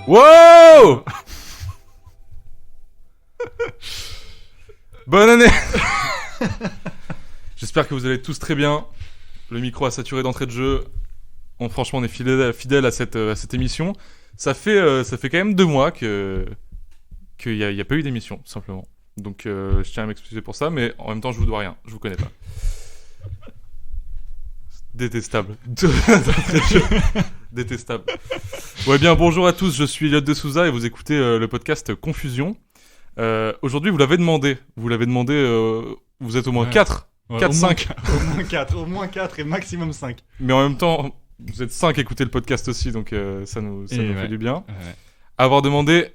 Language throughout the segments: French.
Wow. Bonne année. J'espère que vous allez tous très bien. Le micro a saturé d'entrée de jeu. Franchement, on est fidèle à cette émission. Ça fait quand même 2 mois qu'il y a pas eu d'émission, tout simplement. Donc je tiens à m'excuser pour ça, mais en même temps, je vous dois rien. Je vous connais pas. Détestable. Détestable. Ouais, bien, bonjour à tous, je suis Elliot de Souza et vous écoutez le podcast Confusion. Aujourd'hui, vous l'avez demandé. Vous êtes au moins 4. Ouais, 4, 5. Au moins 4 et maximum 5. Mais en même temps, vous êtes 5 à écouter le podcast aussi, donc ça nous fait du bien. Ouais. Avoir demandé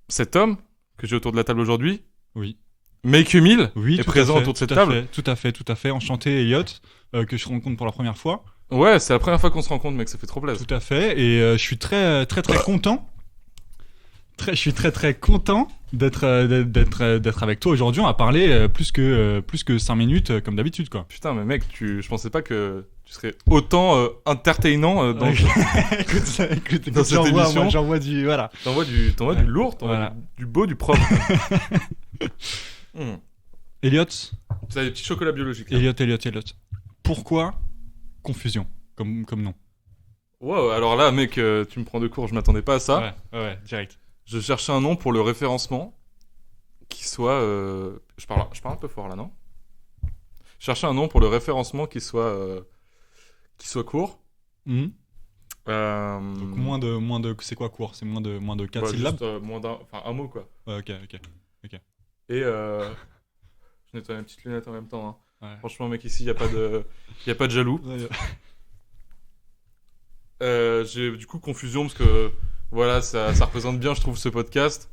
cet homme que j'ai autour de la table aujourd'hui, Oui. Make Emile, Oui, est présent autour de cette table. Tout à fait. Enchanté, Elliot, que je rencontre pour la première fois. Ouais, c'est la première fois qu'on se rencontre, mec, ça fait trop plaisir. Tout à fait. Et je suis très content. Je suis très content d'être avec toi aujourd'hui. On va parler plus que 5 minutes comme d'habitude, quoi. Putain, mais mec, je pensais pas que tu serais autant entertainant dans Écoute, dans cette émission. J'envoie du voilà. T'envoies du lourd, Voilà. du beau, du propre. Elliot. Ça a des petits chocolats biologiques. Là. Elliot. Pourquoi confusion comme nom? Wow, alors là, mec, tu me prends de court, je m'attendais pas à ça. Ouais, direct. Je cherchais un nom pour le référencement qui soit. Je parle un peu fort là, non? Je cherchais un nom pour le référencement qui soit court. Donc Donc moins de c'est quoi court? C'est moins de 4 syllabes. Juste, un mot quoi. Ouais, ok. Et je nettoie mes petites lunettes en même temps. Hein. Ouais. Franchement, mec, ici, y a pas de jaloux. J'ai du coup confusion parce que voilà, ça représente bien, je trouve, ce podcast.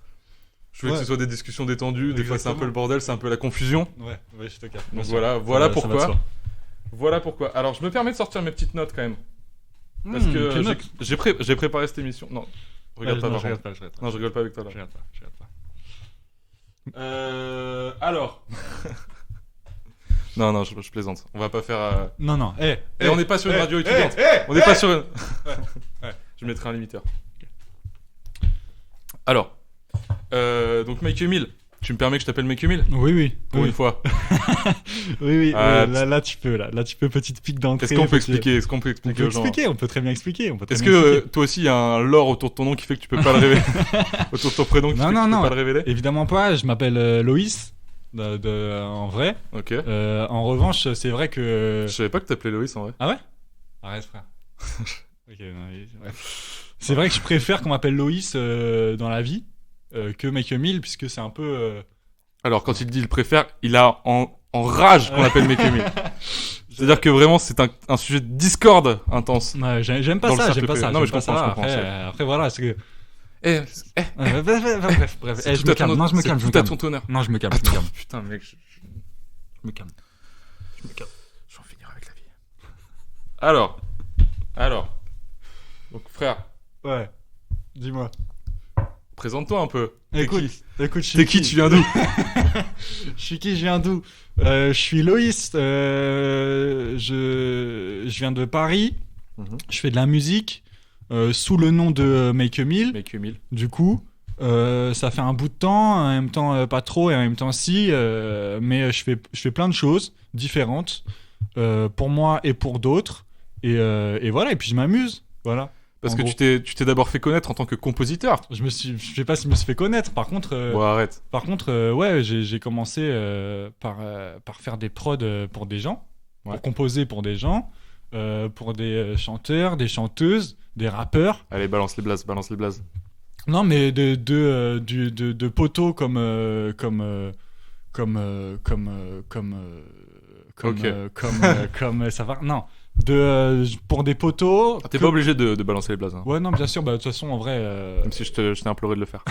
Je veux que ce soit des discussions détendues. Des fois, c'est un peu le bordel, c'est un peu la confusion. Ouais, je te capte. Donc voilà pourquoi. Voilà pourquoi. Alors, je me permets de sortir mes petites notes quand même. Parce que j'ai préparé cette émission. Non, regarde pas. Je regarde pas. Non, je rigole pas avec toi là. Je regarde pas. Alors. non, je plaisante. On va pas faire. Non. On n'est pas sur une radio étudiante. On n'est pas sur une. Je mettrai un limiteur. Alors. Donc, Make Emile. Tu me permets que je t'appelle Make Emile ? Oui. Pour une fois. Oui. Là, tu peux, petite pique d'entrée. Est-ce qu'on peut expliquer aux gens ? On peut très bien expliquer. Est-ce que toi aussi, il y a un lore autour de ton nom qui fait que tu peux pas le révéler ? Autour de ton prénom qui fait que tu peux pas le révéler ? Évidemment pas. Je m'appelle Loïs. En vrai. Ok. En revanche, c'est vrai que. Je savais pas que t'appelais Loïs en vrai. Ah ouais ? Arrête, frère. Ok, c'est vrai que je préfère qu'on m'appelle Loïs dans la vie que Make Emile, puisque c'est un peu. Alors, quand il dit il préfère, il a en rage qu'on l'appelle Make Emile. C'est-à-dire que vraiment, c'est un sujet de discorde intense. Ouais, j'aime pas Dans ça. le cercle PE. Non, mais je comprends. Après, voilà, c'est que. Bref. Je me calme. Non, je me calme. Tout à ton honneur. Non, je me calme. Attends, putain, mec. Je me calme. Je vais en finir avec la vie. Alors. Donc, frère. Ouais. Dis-moi. Présente-toi un peu. Écoute, T'es qui, tu viens d'où ? Je viens d'où ? Je suis Loïs. Je viens de Paris. Je fais de la musique sous le nom de Make Emile. Du coup, ça fait un bout de temps. En même temps, pas trop, et en même temps, si. Mais je fais plein de choses différentes pour moi et pour d'autres. Et voilà. Et puis je m'amuse. Voilà. Parce que tu t'es d'abord fait connaître en tant que compositeur. Je sais pas si je me suis fait connaître. Par contre, bon, arrête. Ouais, j'ai commencé par faire des prods pour des gens, pour composer pour des gens, pour des chanteurs, des chanteuses, des rappeurs. Allez, balance les blazes. Non, mais de poteaux comme ça va. Non. Pour des poteaux. T'es pas obligé de balancer les blazes. Hein. Ouais, non, bien sûr. De toute façon, en vrai. Même si je t'ai imploré de le faire.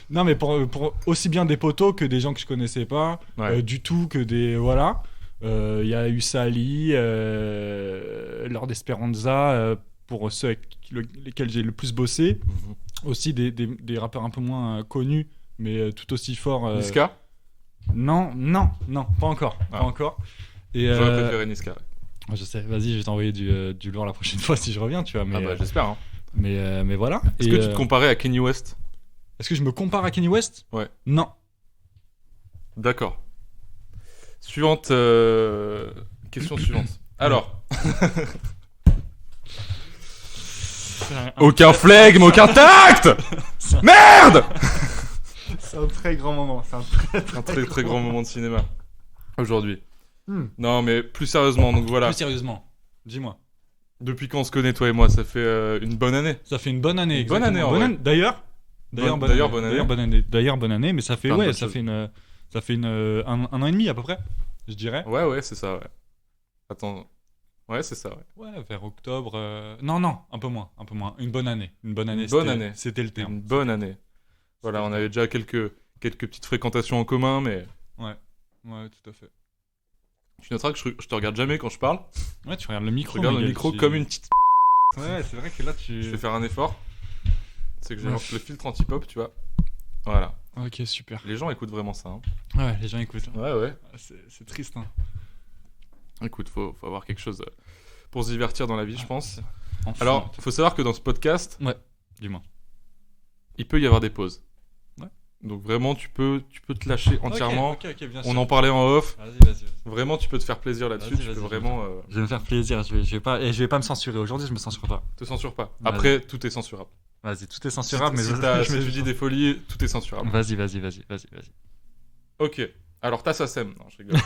Non, mais pour aussi bien des poteaux que des gens que je connaissais pas, du tout, que des. Voilà. Il y a eu Sally, Lord Esperanza, pour ceux avec lesquels j'ai le plus bossé. Aussi des rappeurs un peu moins connus, mais tout aussi forts. Niska ? Non, pas encore. Pas encore. J'aurais préféré Niska. Je sais, vas-y, je vais t'envoyer du lourd la prochaine fois si je reviens, tu vois. Mais, j'espère. Hein. Mais voilà. Est-ce que tu te comparais à Kanye West? Est-ce que je me compare à Kanye West? Ouais. Non. D'accord. Suivante. Question suivante. Alors. Aucun flegme, aucun tact. Merde. C'est un très grand moment. C'est un très grand moment de cinéma aujourd'hui. Non, mais plus sérieusement, donc voilà. Plus sérieusement, dis-moi. Depuis quand on se connaît, toi et moi, ça fait une bonne année. Ça fait une bonne année. Une bonne année, en vrai. D'ailleurs, bonne année. D'ailleurs, bonne année, mais ça fait un an et demi à peu près, je dirais. Ouais, c'est ça, ouais. Attends. Ouais, c'est ça, ouais. Ouais, vers octobre. Non, un peu moins. Une bonne année. Une bonne année. C'était le terme. Une bonne année. Voilà, on avait déjà quelques petites fréquentations en commun, mais. Ouais, tout à fait. Tu noteras que je te regarde jamais quand je parle. Ouais, tu regardes le micro. Je regarde le micro comme une petite. Ouais, c'est vrai que là tu. Je vais faire un effort. C'est que j'ai le filtre anti-pop, tu vois. Voilà. Ok, super. Les gens écoutent vraiment ça. Hein. Ouais, les gens écoutent. Ouais. C'est triste, hein. Écoute, faut avoir quelque chose pour se divertir dans la vie, je pense. Enfin, alors, faut savoir que dans ce podcast. Ouais, dis-moi. Il peut y avoir des pauses. Ouais. Donc vraiment, tu peux te lâcher entièrement. Ok, bien sûr. On en parlait en off. Vas-y. Vraiment, tu peux te faire plaisir là-dessus. Tu peux vraiment. Je vais me faire plaisir. Je vais pas me censurer aujourd'hui. Je me censure pas. Te censure pas. Après, tout est censurable. Vas-y, tout est censurable. Si tu dis des folies, tout est censurable. Vas-y. Ok. Alors, ta SACEM. Non, je rigole.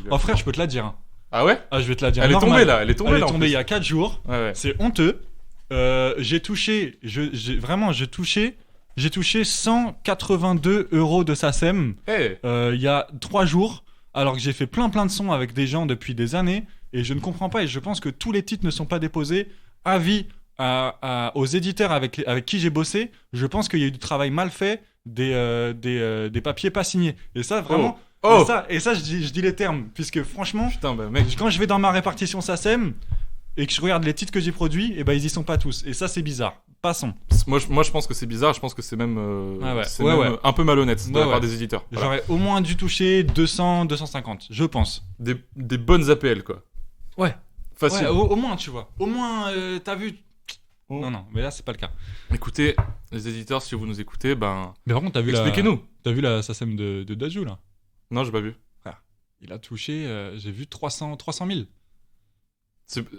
Oh frère, je peux te la dire. Hein. Ah ouais? Ah, je vais te la dire. Elle est tombée là. Elle est tombée il y a 4 jours. Ouais. C'est honteux. J'ai touché 182 € de SACEM il y a 3 jours, alors que j'ai fait plein de sons avec des gens depuis des années, et je ne comprends pas, et je pense que tous les titres ne sont pas déposés. Avis aux éditeurs avec qui j'ai bossé, je pense qu'il y a eu du travail mal fait, des papiers pas signés. Et ça, vraiment... Et ça je dis les termes, puisque franchement, putain, bah, mec, quand je vais dans ma répartition SACEM et que je regarde les titres que j'ai produits, et ils y sont pas tous. Et ça, c'est bizarre. Passons. Moi, je pense que c'est bizarre. Je pense que c'est même, même un peu malhonnête de la part des éditeurs. Voilà. J'aurais au moins dû toucher 200, 250, je pense. Des bonnes APL, quoi. Ouais. Facile. Ouais, au moins, tu vois. Au moins, t'as vu. Non, mais là, c'est pas le cas. Écoutez, les éditeurs, si vous nous écoutez, ben. Mais par contre, expliquez-nous. T'as vu la SACEM de Dajou, là? Non, j'ai pas vu. Frère, il a touché, j'ai vu 300 000.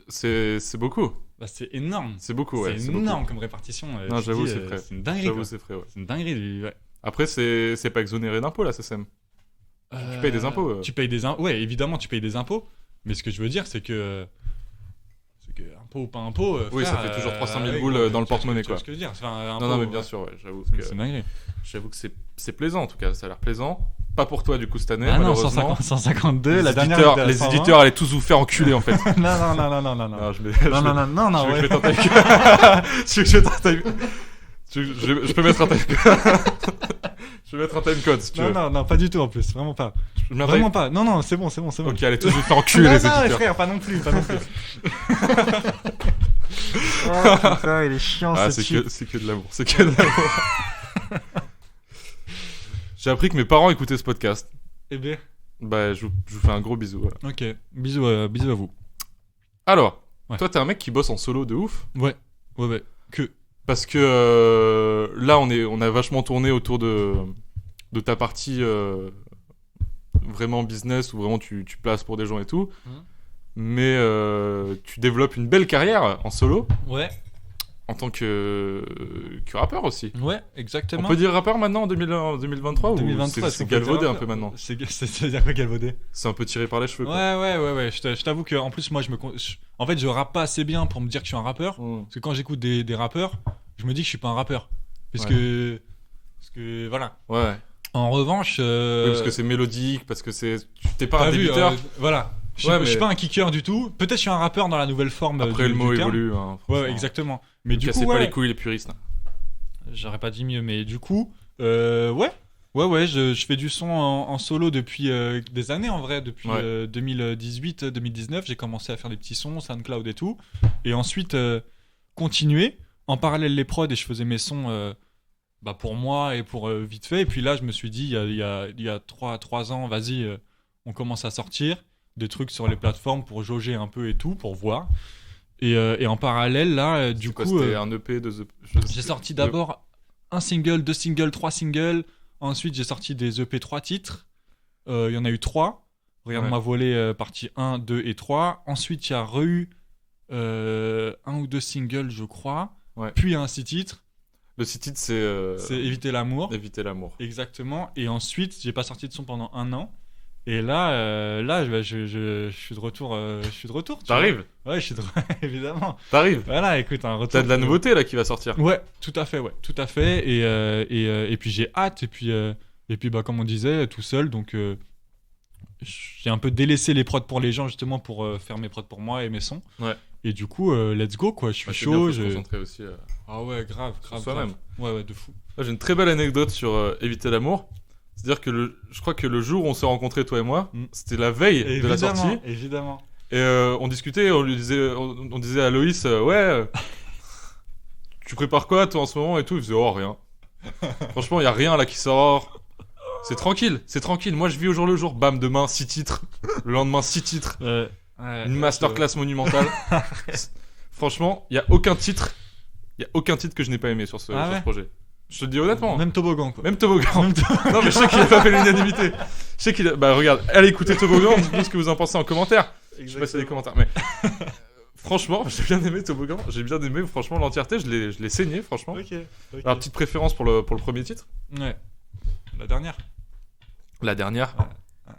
C'est beaucoup. Bah, c'est énorme. C'est beaucoup, ouais. C'est énorme comme répartition. Non, j'avoue, c'est frais. C'est une dinguerie. J'avoue, c'est frais, ouais. C'est une dinguerie, ouais. Après, c'est pas exonéré d'impôts, la SACEM. Tu payes des impôts. Tu payes des impôts. Ouais, évidemment, tu payes des impôts. Mais ce que je veux dire, c'est que impôt ou pas impôt. Oui, frère, ça fait toujours 300 000 boules dans le porte-monnaie, quoi. C'est ce que je veux dire. Enfin, non, mais bien sûr, ouais. J'avoue que c'est plaisant, en tout cas. Ça a l'air plaisant. Pas pour toi, du coup, cette année, malheureusement. 152, la dernière. Les éditeurs allaient tous vous faire enculer, en fait. Non. Non, je vais tenter. Je peux mettre un time code. Je vais mettre un time code, si tu veux. Non, pas du tout, en plus. Vraiment pas. Vraiment pas. Non, c'est bon. Ok, allez tous vous faire enculer, les éditeurs. Non, frère, pas non plus. Oh putain, il est chiant, c'est que de l'amour. J'ai appris que mes parents écoutaient ce podcast. Eh bien. Bah, je vous fais un gros bisou. Voilà. Ok, bisous à vous. Alors, toi, t'es un mec qui bosse en solo de ouf. Ouais. Parce que là, on a vachement tourné autour de ta partie vraiment business, où vraiment tu places pour des gens et tout. Mais tu développes une belle carrière en solo. Ouais. En tant que rappeur aussi. Ouais, exactement. On peut dire rappeur maintenant en 2023 ou c'est galvaudé un peu maintenant? C'est-à-dire quoi galvaudé? C'est un peu tiré par les cheveux. Ouais. Je t'avoue que en plus moi en fait je rappe pas assez bien pour me dire que je suis un rappeur. Parce que quand j'écoute des rappeurs, je me dis que je suis pas un rappeur. Parce que voilà. Ouais. En revanche. Oui, parce que c'est mélodique, parce que t'es pas un débuteur. Voilà. Je suis pas un kicker du tout. Peut-être je suis un rappeur dans la nouvelle forme. Après le mot évolue. Hein, ouais, exactement. Mais du coup, cassez pas les couilles les puristes. J'aurais pas dit mieux, mais du coup, je fais du son en solo depuis des années en vrai. Depuis 2018-2019, j'ai commencé à faire des petits sons, SoundCloud et tout. Et ensuite, continuer en parallèle les prods et je faisais mes sons pour moi et pour vite fait. Et puis là, je me suis dit, il y a 3 ans, vas-y, on commence à sortir des trucs sur les plateformes pour jauger un peu et tout, pour voir. Et en parallèle, là, du coup... C'était un EP, 2 EP. J'ai sorti d'abord un single, 2 singles, 3 singles. Ensuite, j'ai sorti des EP 3 titres. Il y en a eu 3. Regarde-moi voler, partie 1, 2 et 3. Ensuite, il y a eu 1 ou 2 singles, je crois. Ouais. Puis un 6 titres. Le 6 titres, c'est Éviter l'amour. Éviter l'amour. Exactement. Et ensuite, j'ai pas sorti de son pendant 1 an. Et là, je suis de retour. T'arrives ? Ouais, évidemment. T'arrives ? Voilà, écoute, un retour. T'as de la nouveauté là qui va sortir. Ouais, tout à fait. Et puis j'ai hâte. Et puis bah, comme on disait, tout seul. Donc j'ai un peu délaissé les prods pour les gens justement pour faire mes prods pour moi et mes sons. Ouais. Et du coup, let's go quoi. Je suis chaud. Bien, faut se concentrer aussi. Ah ouais, grave. Soi-même. Ouais, de fou. J'ai une très belle anecdote sur Éviter l'amour. C'est-à-dire que je crois que le jour où on s'est rencontrés, toi et moi, c'était la veille de la sortie. Évidemment. Et on discutait, on disait à Loïs, tu prépares quoi toi en ce moment et tout. Il faisait rien. Franchement, il y a rien là qui sort. C'est tranquille. Moi, je vis au jour le jour. Bam, demain 6 titres. Le lendemain 6 titres. Une masterclass monumentale. Franchement, il y a aucun titre que je n'ai pas aimé sur ce projet. Je te le dis honnêtement. Même Toboggan, quoi. Même Toboggan. Non, mais je sais qu'il a pas fait l'unanimité. Je sais qu'il a... Bah, regarde, allez écouter Toboggan, dites-nous ce que vous en pensez en commentaire. Exactement. Je sais pas si y a des commentaires, mais... franchement, j'ai bien aimé Toboggan. J'ai bien aimé, franchement, l'entièreté. Je l'ai saigné, franchement. Ok. Alors, petite préférence pour le premier titre. Ouais. La dernière. Ouais.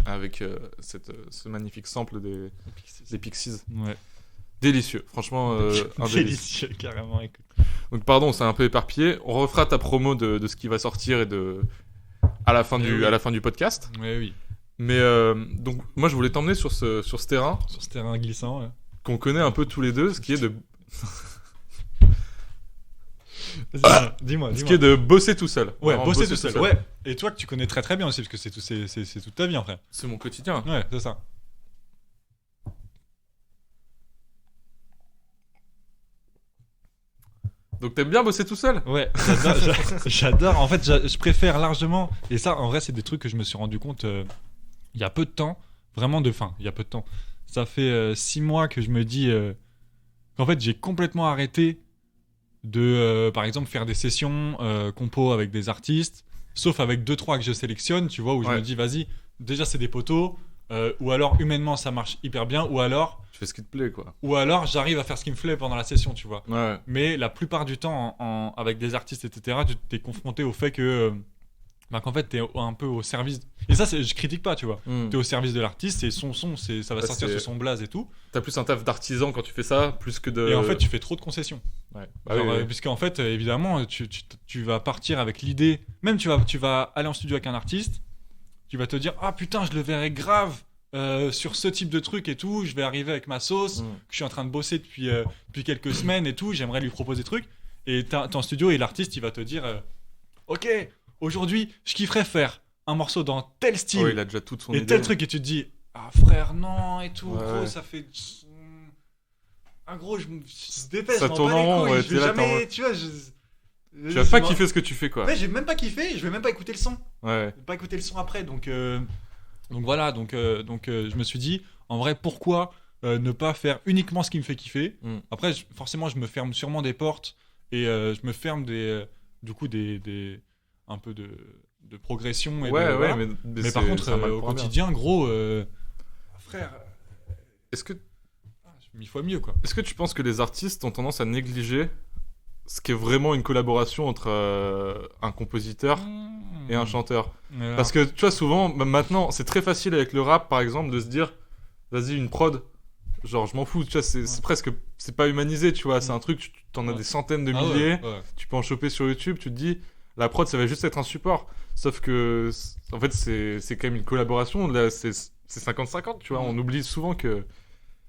Avec ce magnifique sample des Pixies. Ouais. Délicieux, franchement, un délicieux, carrément, écoute. Donc pardon, c'est un peu éparpillé. On refera ta promo de ce qui va sortir et à la fin du podcast. Oui. Mais donc moi je voulais t'emmener sur ce terrain. Sur ce terrain glissant, ouais. Qu'on connaît un peu tous les deux, ce qui est de... Dis-moi. Ce qui est de bosser tout seul. Ouais, bosser tout seul. Ouais. Et toi que tu connais très très bien aussi, parce que c'est toute ta vie en fait. C'est mon quotidien. Ouais, c'est ça. Donc t'aimes bien bosser tout seul ? Ouais, j'adore. En fait, je préfère largement. Et ça, en vrai, c'est des trucs que je me suis rendu compte il y a peu de temps. Vraiment il y a peu de temps. Ça fait 6 mois que je me dis qu'en fait, j'ai complètement arrêté de, par exemple, faire des sessions compo avec des artistes. Sauf avec 2-3 que je sélectionne, tu vois, où je me dis, vas-y, déjà, c'est des potos. Ou alors, humainement, ça marche hyper bien. Ou alors... Tu fais ce qui te plaît, quoi. Ou alors, j'arrive à faire ce qui me plaît pendant la session, tu vois. Ouais. Mais la plupart du temps, avec des artistes, etc., tu t'es confronté au fait que... qu'en fait, t'es un peu au service... Et ça, je critique pas, tu vois. T'es au service de l'artiste, c'est son, ça va sortir sur son blaze et tout. T'as plus un taf d'artisan quand tu fais ça, plus que de... Et en fait, tu fais trop de concessions. Ouais. Puisqu'en fait, évidemment, tu vas partir avec l'idée... Même tu vas aller en studio avec un artiste, tu vas te dire « Ah putain, je le verrai grave sur ce type de truc et tout, je vais arriver avec ma sauce, que je suis en train de bosser depuis quelques semaines et tout, j'aimerais lui proposer des trucs. » Et t'es en studio et l'artiste, il va te dire Ok, aujourd'hui, je kifferais faire un morceau dans tel style. Ouais, il a déjà toute son idée. Et tel truc, et tu te dis Ah frère, non, et tout, gros, ça fait... Ah gros, je me dépêche, ça tourne en rond, ouais, je vais jamais, tu vois, tu vas pas kiffer ce que tu fais, quoi. Ouais, j'ai même pas kiffé, je vais même pas écouter le son. Ouais. Je vais pas écouter le son après, donc voilà, donc je me suis dit, en vrai, pourquoi ne pas faire uniquement ce qui me fait kiffer. Après, forcément, je me ferme sûrement des portes et je me ferme du coup des un peu de progression. Et voilà. Mais par contre, au quotidien, gros, frère, est-ce que 1000 fois mieux, quoi. Est-ce que tu penses que les artistes ont tendance à négliger ce qui est vraiment une collaboration entre un compositeur et un chanteur? Parce que tu vois, souvent, maintenant, c'est très facile avec le rap, par exemple, de se dire, vas-y, une prod, genre, je m'en fous, tu vois, c'est presque, c'est pas humanisé, tu vois, c'est un truc, t'en as des centaines de milliers, tu peux en choper sur YouTube, tu te dis, la prod, ça va juste être un support. Sauf que, en fait, c'est quand même une collaboration, là, c'est 50-50, tu vois, on oublie souvent que...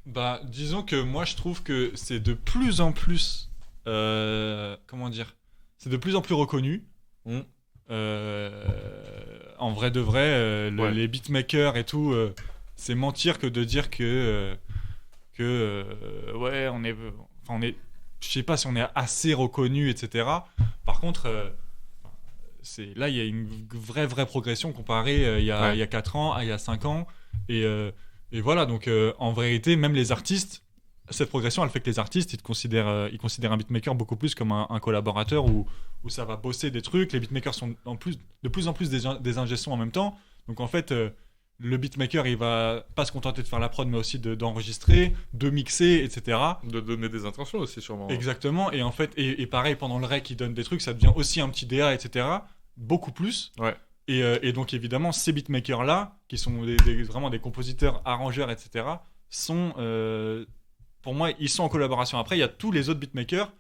Bah, disons que moi, je trouve que c'est de plus en plus... comment dire, c'est de plus en plus reconnu. En vrai de vrai, les beatmakers et tout, c'est mentir que de dire que ouais, on est, je sais pas si on est assez reconnu, etc. Par contre, là, il y a une vraie progression comparée il y a 4 ans, il y a 5 ans, et voilà. Donc en vérité, même les artistes, cette progression, elle fait que les artistes, ils considèrent un beatmaker beaucoup plus comme un collaborateur où ça va bosser des trucs. Les beatmakers sont de plus en plus des ingé-sons en même temps. Donc en fait, le beatmaker, il va pas se contenter de faire la prod, mais aussi d'enregistrer, de mixer, etc. De donner des intentions aussi, sûrement. Exactement. Et en fait, et pareil, pendant le rec, il donne des trucs, ça devient aussi un petit DA, etc. Beaucoup plus. Ouais. Et donc évidemment, ces beatmakers-là, qui sont vraiment des compositeurs, arrangeurs, etc., sont, pour moi, ils sont en collaboration. Après, il y a tous les autres beatmakers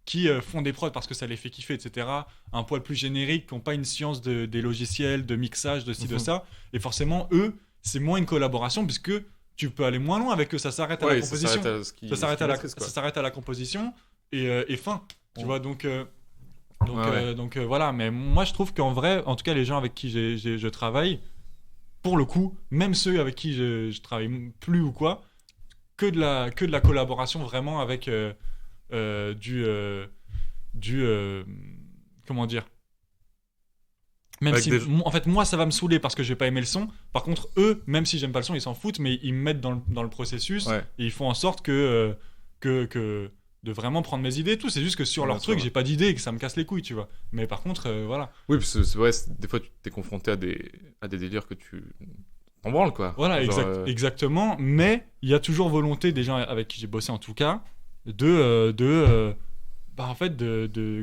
qui font des prods parce que ça les fait kiffer, etc. Un poil plus générique, qui n'ont pas une science des logiciels, de mixage, de ci, de ça. Et forcément, eux, c'est moins une collaboration puisque tu peux aller moins loin avec eux. Ça s'arrête à la composition. Ça s'arrête à la composition et fin. Tu vois, donc voilà. Mais moi, je trouve qu'en vrai, en tout cas, les gens avec qui je travaille, pour le coup, même ceux avec qui je travaille plus ou quoi, que de la collaboration vraiment avec comment dire, même si en fait moi ça va me saouler parce que je vais pas aimer le son. Par contre eux, même si j'aime pas le son, ils s'en foutent, mais ils me mettent dans le processus et ils font en sorte que de vraiment prendre mes idées et tout. C'est juste que sur leur truc j'ai pas d'idée et que ça me casse les couilles, tu vois. Mais par contre voilà. Oui, parce que c'est vrai, des fois tu t'es confronté à des délires que tu en branles, quoi. Voilà, exactement. Mais il y a toujours volonté des gens avec qui j'ai bossé en tout cas en fait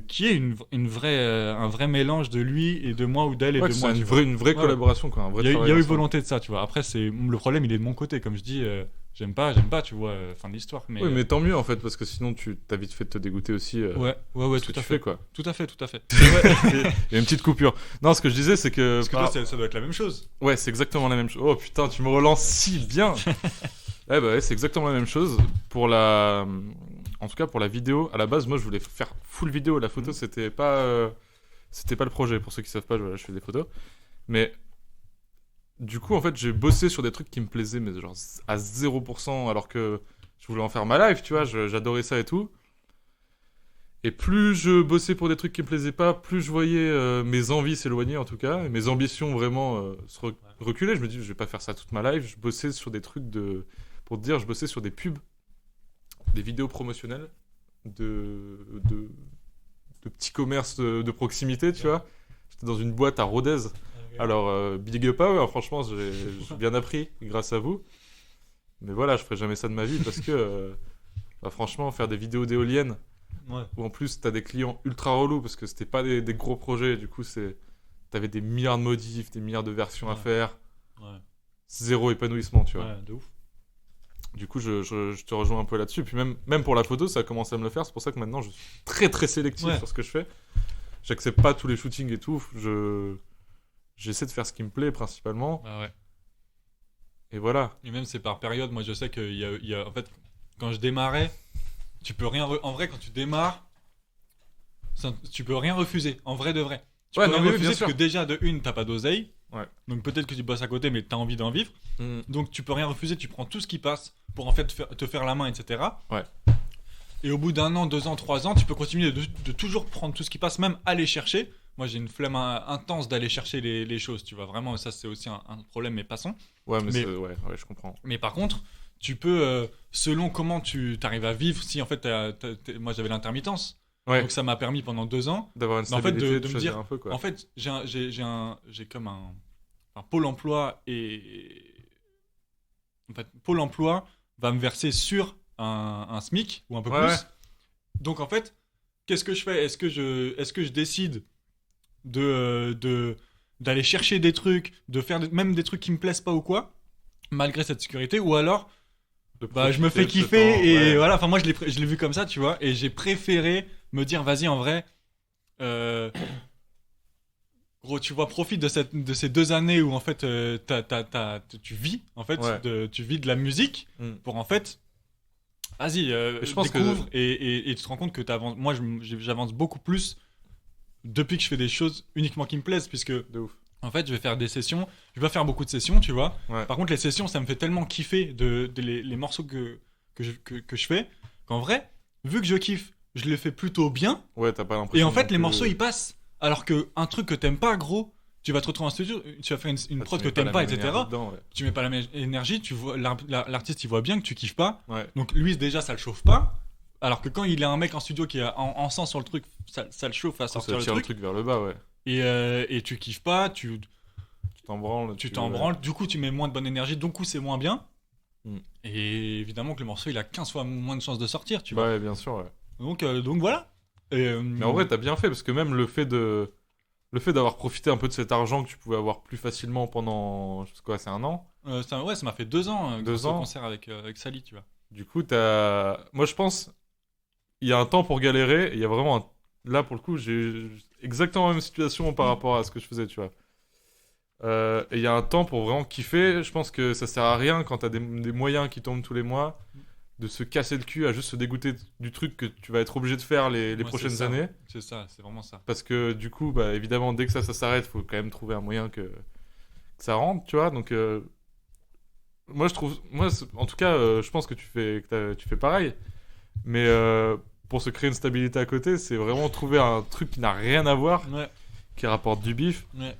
qu'il y ait un vrai mélange de lui et de moi ou d'elle et de moi. C'est une vraie collaboration, quoi. Il y a eu volonté de ça, tu vois. Après, le problème, il est de mon côté. Comme je dis, j'aime pas, tu vois, fin de l'histoire. Mais, oui, mais tant mieux, en fait, parce que sinon, t'as vite fait de te dégoûter aussi. Ouais, tout à fait. Quoi. Tout à fait. Il y a une petite coupure. Non, ce que je disais, c'est que... Parce que toi, ça doit être la même chose. Ouais, c'est exactement la même chose. Oh putain, tu me relances si bien. C'est exactement la même chose. En tout cas, pour la vidéo, à la base, moi, je voulais faire full vidéo. La photo, c'était pas le projet. Pour ceux qui savent pas, je fais des photos. Mais du coup, en fait, j'ai bossé sur des trucs qui me plaisaient, mais genre à 0%, alors que je voulais en faire ma life, tu vois. J'adorais ça et tout. Et plus je bossais pour des trucs qui me plaisaient pas, plus je voyais mes envies s'éloigner, en tout cas, et mes ambitions vraiment se reculer. Je me dis, je vais pas faire ça toute ma life. Je bossais sur des trucs pour te dire, je bossais sur des pubs, des vidéos promotionnelles de petits commerces de proximité, tu vois. J'étais dans une boîte à Rodez. Alors, big up à eux, hein, franchement, j'ai bien appris grâce à vous. Mais voilà, je ferai jamais ça de ma vie parce que, franchement, faire des vidéos d'éoliennes, où en plus, t'as des clients ultra relous parce que c'était pas des gros projets, du coup, t'avais des milliards de modifs, des milliards de versions à faire. Zéro épanouissement, tu vois. Ouais, de ouf. Du coup, je te rejoins un peu là-dessus. Puis même pour la photo, ça a commencé à me le faire. C'est pour ça que maintenant, je suis très très sélectif sur ce que je fais. J'accepte pas tous les shootings et tout. J'essaie de faire ce qui me plaît principalement. Ah ouais. Et voilà. Et même c'est par période. Moi, je sais qu'il y a en fait, quand je démarrais, tu peux rien. En vrai, quand tu démarres, tu peux rien refuser. En vrai de vrai. Tu peux rien refuser parce que déjà de une, t'as pas d'oseille. Ouais. Donc peut-être que tu bosses à côté, mais t'as envie d'en vivre. Donc tu peux rien refuser, tu prends tout ce qui passe pour en fait te faire la main, etc. Ouais. Et au bout d'1 an, 2 ans, 3 ans, tu peux continuer de toujours prendre tout ce qui passe, même aller chercher. Moi j'ai une flemme intense d'aller chercher les choses, tu vois. Vraiment, ça c'est aussi un problème, mais passons. Ouais, mais je comprends. Mais par contre, tu peux, selon comment tu t'arrives à vivre, si en fait, moi j'avais l'intermittence. Ouais. Donc ça m'a permis pendant 2 ans d'avoir une stabilité, de me dire un peu, quoi. En fait j'ai comme un Pôle emploi et en fait Pôle emploi va me verser sur un SMIC ou un peu plus. Donc en fait qu'est-ce que je fais? Est-ce que je décide d'aller chercher des trucs, de faire même des trucs qui me plaisent pas ou quoi, malgré cette sécurité, ou alors je me fais kiffer et voilà. Enfin moi je l'ai vu comme ça, tu vois, et j'ai préféré me dire vas-y, en vrai, gros, tu vois, profite de ces 2 années où en fait tu vis en fait, tu vis de la musique pour en fait, vas-y, je pense découvre et tu te rends compte que t'avances. Moi j'avance beaucoup plus depuis que je fais des choses uniquement qui me plaisent, puisque de ouf. En fait je vais faire des sessions, je vais pas faire beaucoup de sessions, tu vois. Par contre les sessions ça me fait tellement kiffer les morceaux que je fais, qu'en vrai, vu que je kiffe, je les fais plutôt bien. Ouais, t'as pas l'impression. Et en fait, les morceaux ils passent. Alors qu'un truc que t'aimes pas, gros, Tu vas te retrouver en studio, tu vas faire une prod que tu mets t'aimes pas, la même etc. énergie dedans, ouais. Tu mets pas la même énergie, tu vois, l'artiste il voit bien que tu kiffes pas. Ouais. Donc lui déjà ça le chauffe pas. Alors que quand il est un mec en studio qui est en sens sur le truc, ça le chauffe à sortir Ça tire le truc vers le bas, ouais. Et tu kiffes pas, Tu t'en branles. tu t'en branles, du coup tu mets moins de bonne énergie, donc coup c'est moins bien. Mm. Et évidemment que le morceau il a 15 fois moins de chances de sortir, tu vois. Ouais, bien sûr, ouais. Donc voilà. Mais en vrai, t'as bien fait, parce que même le fait d'avoir profité un peu de cet argent que tu pouvais avoir plus facilement pendant, je sais quoi, c'est 1 an. Ça m'a fait 2 ans, 2 ans. concert avec Sally, tu vois. Du coup, moi je pense, il y a un temps pour galérer, et il y a vraiment là pour le coup, j'ai exactement la même situation par rapport à ce que je faisais, tu vois. Et il y a un temps pour vraiment kiffer. Je pense que ça sert à rien quand t'as des moyens qui tombent tous les mois de se casser le cul à juste se dégoûter du truc que tu vas être obligé de faire les prochaines années. C'est ça, c'est vraiment ça. Parce que du coup, bah, évidemment, dès que ça s'arrête, faut quand même trouver un moyen que ça rentre, tu vois. Donc, moi, en tout cas, je pense que tu fais pareil. Mais pour se créer une stabilité à côté, c'est vraiment trouver un truc qui n'a rien à voir, qui rapporte du bif. Ouais.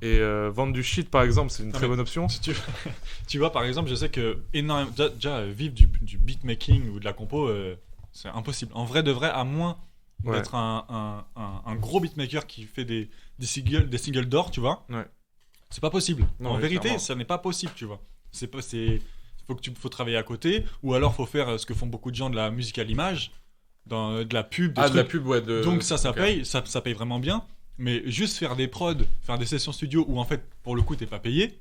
Et vendre du shit, par exemple, c'est une très bonne option. Si tu vois, par exemple, je sais que déjà vivre du beatmaking ou de la compo, c'est impossible. En vrai de vrai, à moins d'être un gros beatmaker qui fait des singles d'or, tu vois. Ouais. C'est pas possible. Non, en vérité, clairement. ça n'est pas possible, tu vois. Faut travailler à côté, ou alors faut faire ce que font beaucoup de gens, de la musique à l'image, de la pub. De la pub, ouais. Donc ça paye, ça paye vraiment bien. Mais juste faire des prods, faire des sessions studio où en fait, pour le coup, t'es pas payé,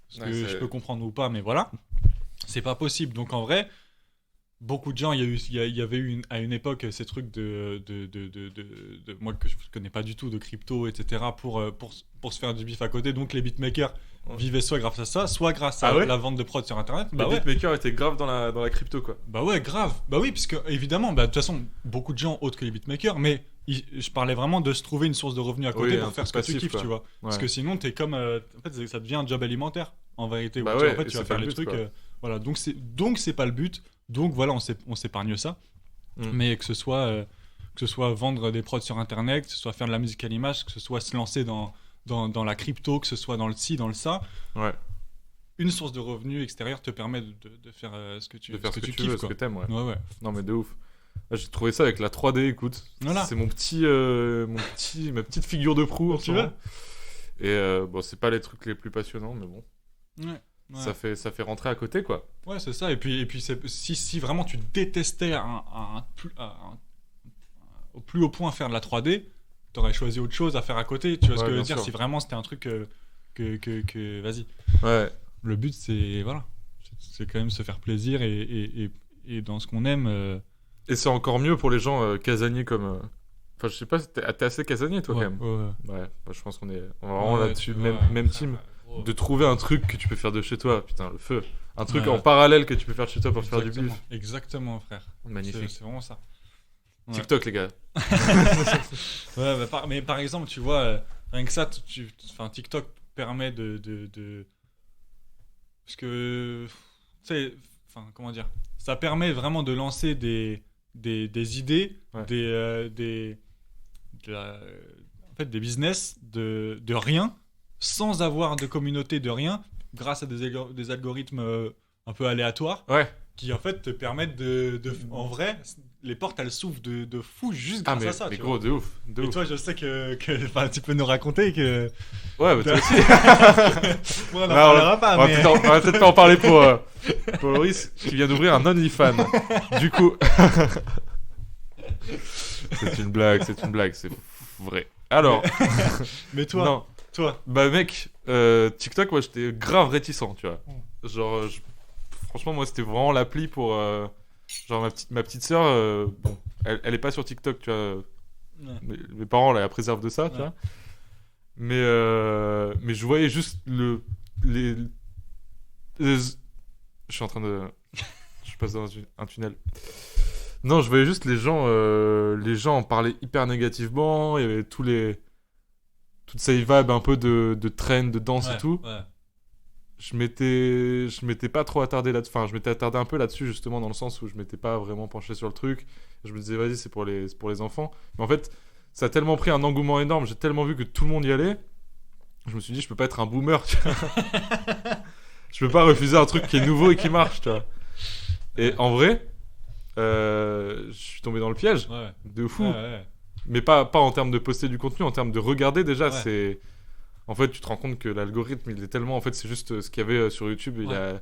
ce que je peux comprendre ou pas, mais voilà, c'est pas possible. Donc en vrai, beaucoup de gens, il y avait eu à une époque ces trucs de moi que je connais pas du tout, de crypto, etc. pour se faire du bif à côté. Donc les beatmakers vivaient soit grâce à ça, soit grâce à la vente de prod sur internet. Les beatmakers étaient grave dans la crypto, quoi. Bah ouais, grave. Bah oui, parce que évidemment, de toute façon, beaucoup de gens autres que les beatmakers, mais je parlais vraiment de se trouver une source de revenus à côté pour faire ce que tu kiffes, tu vois. Ouais. Parce que sinon, t'es comme. En fait, ça devient un job alimentaire, en vérité. Bah où ouais, en fait, tu vas faire les trucs. Voilà, donc c'est pas le but. Donc voilà, on s'épargne ça. Mais que ce soit vendre des prods sur internet, que ce soit faire de la musique à l'image, que ce soit se lancer dans la crypto, que ce soit dans le ci, dans le ça. Ouais. Une source de revenus extérieure te permet de faire ce que tu veux, kiffes, ce que t'aimes, ouais. Ouais. Non, mais de ouf. J'ai trouvé ça avec la 3D, écoute. Voilà. C'est ma petite figure de proue. Tu vois. Et bon, c'est pas les trucs les plus passionnants, mais bon. Ouais. Ça fait rentrer à côté, quoi. Ouais, c'est ça. Et puis si vraiment tu détestais au plus haut point faire de la 3D, t'aurais choisi autre chose à faire à côté. Tu vois ce que je veux dire? Si vraiment c'était un truc que vas-y. Ouais. Le but c'est quand même se faire plaisir et dans ce qu'on aime. Et c'est encore mieux pour les gens casaniers comme. Enfin, je sais pas, t'es assez casanier, toi, quand même. Ouais. Bah, je pense qu'on est vraiment là-dessus, même team. De trouver un truc que tu peux faire de chez toi, putain, le feu. Un truc en parallèle que tu peux faire de chez toi pour faire du bif. Exactement, frère. Magnifique. C'est vraiment ça. Ouais. TikTok, les gars. Mais par exemple, tu vois, rien que ça, TikTok permet de... Parce que, tu sais, comment dire, ça permet vraiment de lancer des idées, en fait, des business de rien, sans avoir de communauté de rien, grâce à des algorithmes un peu aléatoires, qui en fait te permettent en vrai, les portes elles s'ouvrent de fou juste grâce à ça. Mais gros, de ouf. Et toi, je sais que tu peux nous raconter que. Ouais, bah toi aussi. On n'en parlera pas, mais. On va peut-être pas en parler pour Loris, qui vient d'ouvrir un OnlyFans. Du coup. C'est une blague, c'est vrai. Alors. Mais toi. Non. Toi. Bah mec, TikTok, moi j'étais grave réticent, tu vois. Genre, franchement, moi c'était vraiment l'appli pour. Genre ma petite sœur, bon, elle est pas sur TikTok, tu vois. Mes parents la préservent de ça, tu vois. Mais je voyais juste je suis en train de. Je passe dans un tunnel. Non, je voyais juste les gens en parlaient hyper négativement. Il y avait toute cette vibe un peu de trend, de danse et tout. Ouais. Je m'étais pas trop attardé là-dessus. Enfin, je m'étais attardé un peu là-dessus, justement, dans le sens où je m'étais pas vraiment penché sur le truc. Je me disais, vas-y, c'est pour les enfants. Mais en fait, ça a tellement pris un engouement énorme. J'ai tellement vu que tout le monde y allait je me suis dit, je peux pas être un boomer, tu vois. Je peux pas refuser un truc qui est nouveau et qui marche, tu vois. Et en vrai, je suis tombé dans le piège, de fou. Mais pas en termes de poster du contenu, en termes de regarder déjà, c'est... En fait, tu te rends compte que l'algorithme, il est tellement... En fait, c'est juste ce qu'il y avait sur YouTube il y a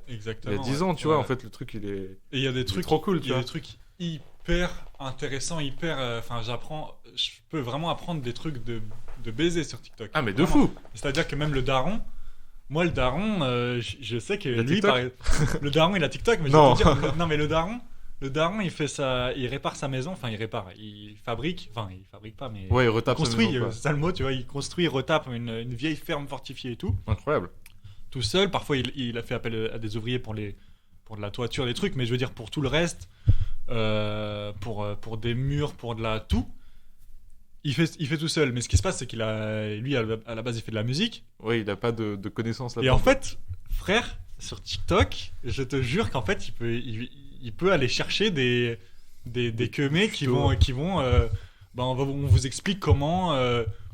10 ans, tu vois. En fait, le truc, il est... Et il y a des trucs trop cool, tu vois. Il y a des trucs hyper intéressants, Enfin, je peux vraiment apprendre des trucs de baiser sur TikTok. Ah, mais de fou. C'est-à-dire que même le daron... Moi, le daron, je sais que lui, le daron, il a TikTok, mais non. Je peux te dire... Non, mais le daron, il répare sa maison, enfin il fabrique pas, mais ouais, il retape construit, sa maison, c'est ça le mot, tu vois, il construit, il retape une vieille ferme fortifiée et tout. Incroyable. Tout seul, parfois il a fait appel à des ouvriers pour de la toiture, des trucs, mais je veux dire pour tout le reste, pour des murs, pour de la tout, il fait tout seul. Mais ce qui se passe, c'est lui à la base il fait de la musique. Oui, il a pas de connaissances là-dedans. Et en fait, frère, sur TikTok, je te jure qu'en fait il peut aller chercher des keumés qui vont on vous explique comment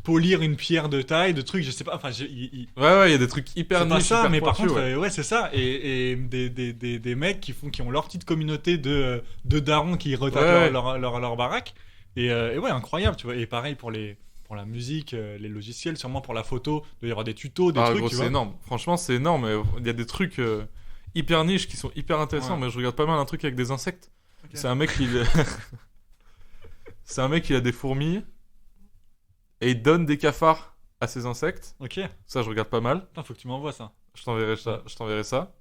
polir une pierre de taille, de trucs, je sais pas, enfin il y a des trucs hyper niches, ça, hyper mais pointus, par contre c'est ça, et des mecs qui ont leur petite communauté de darons qui retapent leur baraque, et ouais, incroyable, tu vois. Et pareil pour la musique, les logiciels, sûrement pour la photo, il doit y avoir des tutos, des trucs, gros, tu c'est vois. énorme, franchement c'est énorme. Il y a des trucs hyper niches qui sont hyper intéressants. Mais je regarde pas mal un truc avec des insectes. Okay. C'est un mec il a des fourmis et il donne des cafards à ses insectes. Ok. Ça, je regarde pas mal. Putain, faut que tu m'envoies ça. Je t'enverrai ça.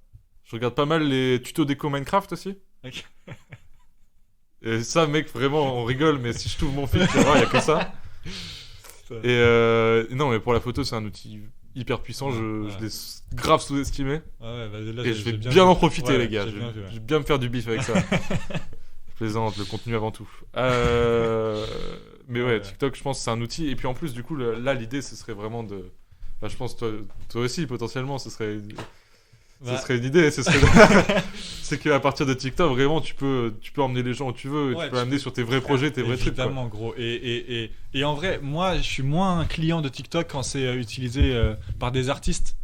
Je regarde pas mal les tutos déco Minecraft aussi. Ok. Et ça, mec, vraiment, on rigole, mais si je trouve mon fil, tu vois, il y a que ça. Et non, mais pour la photo, c'est un outil hyper puissant. Je l'ai grave sous-estimé. Et je vais bien en profiter, les gars. Je vais bien me faire du bif avec ça. Je plaisante, le contenu avant tout. Mais ouais, TikTok, je pense que c'est un outil. Et puis en plus, du coup, là, l'idée, ce serait vraiment de... je pense toi aussi, potentiellement, ce serait une idée. C'est qu'à partir de TikTok, vraiment, tu peux emmener les gens où tu veux. Tu peux amener sur tes vrais projets, tes vrais trucs. Évidemment, gros. Et en vrai, moi, je suis moins un client de TikTok quand c'est utilisé par des artistes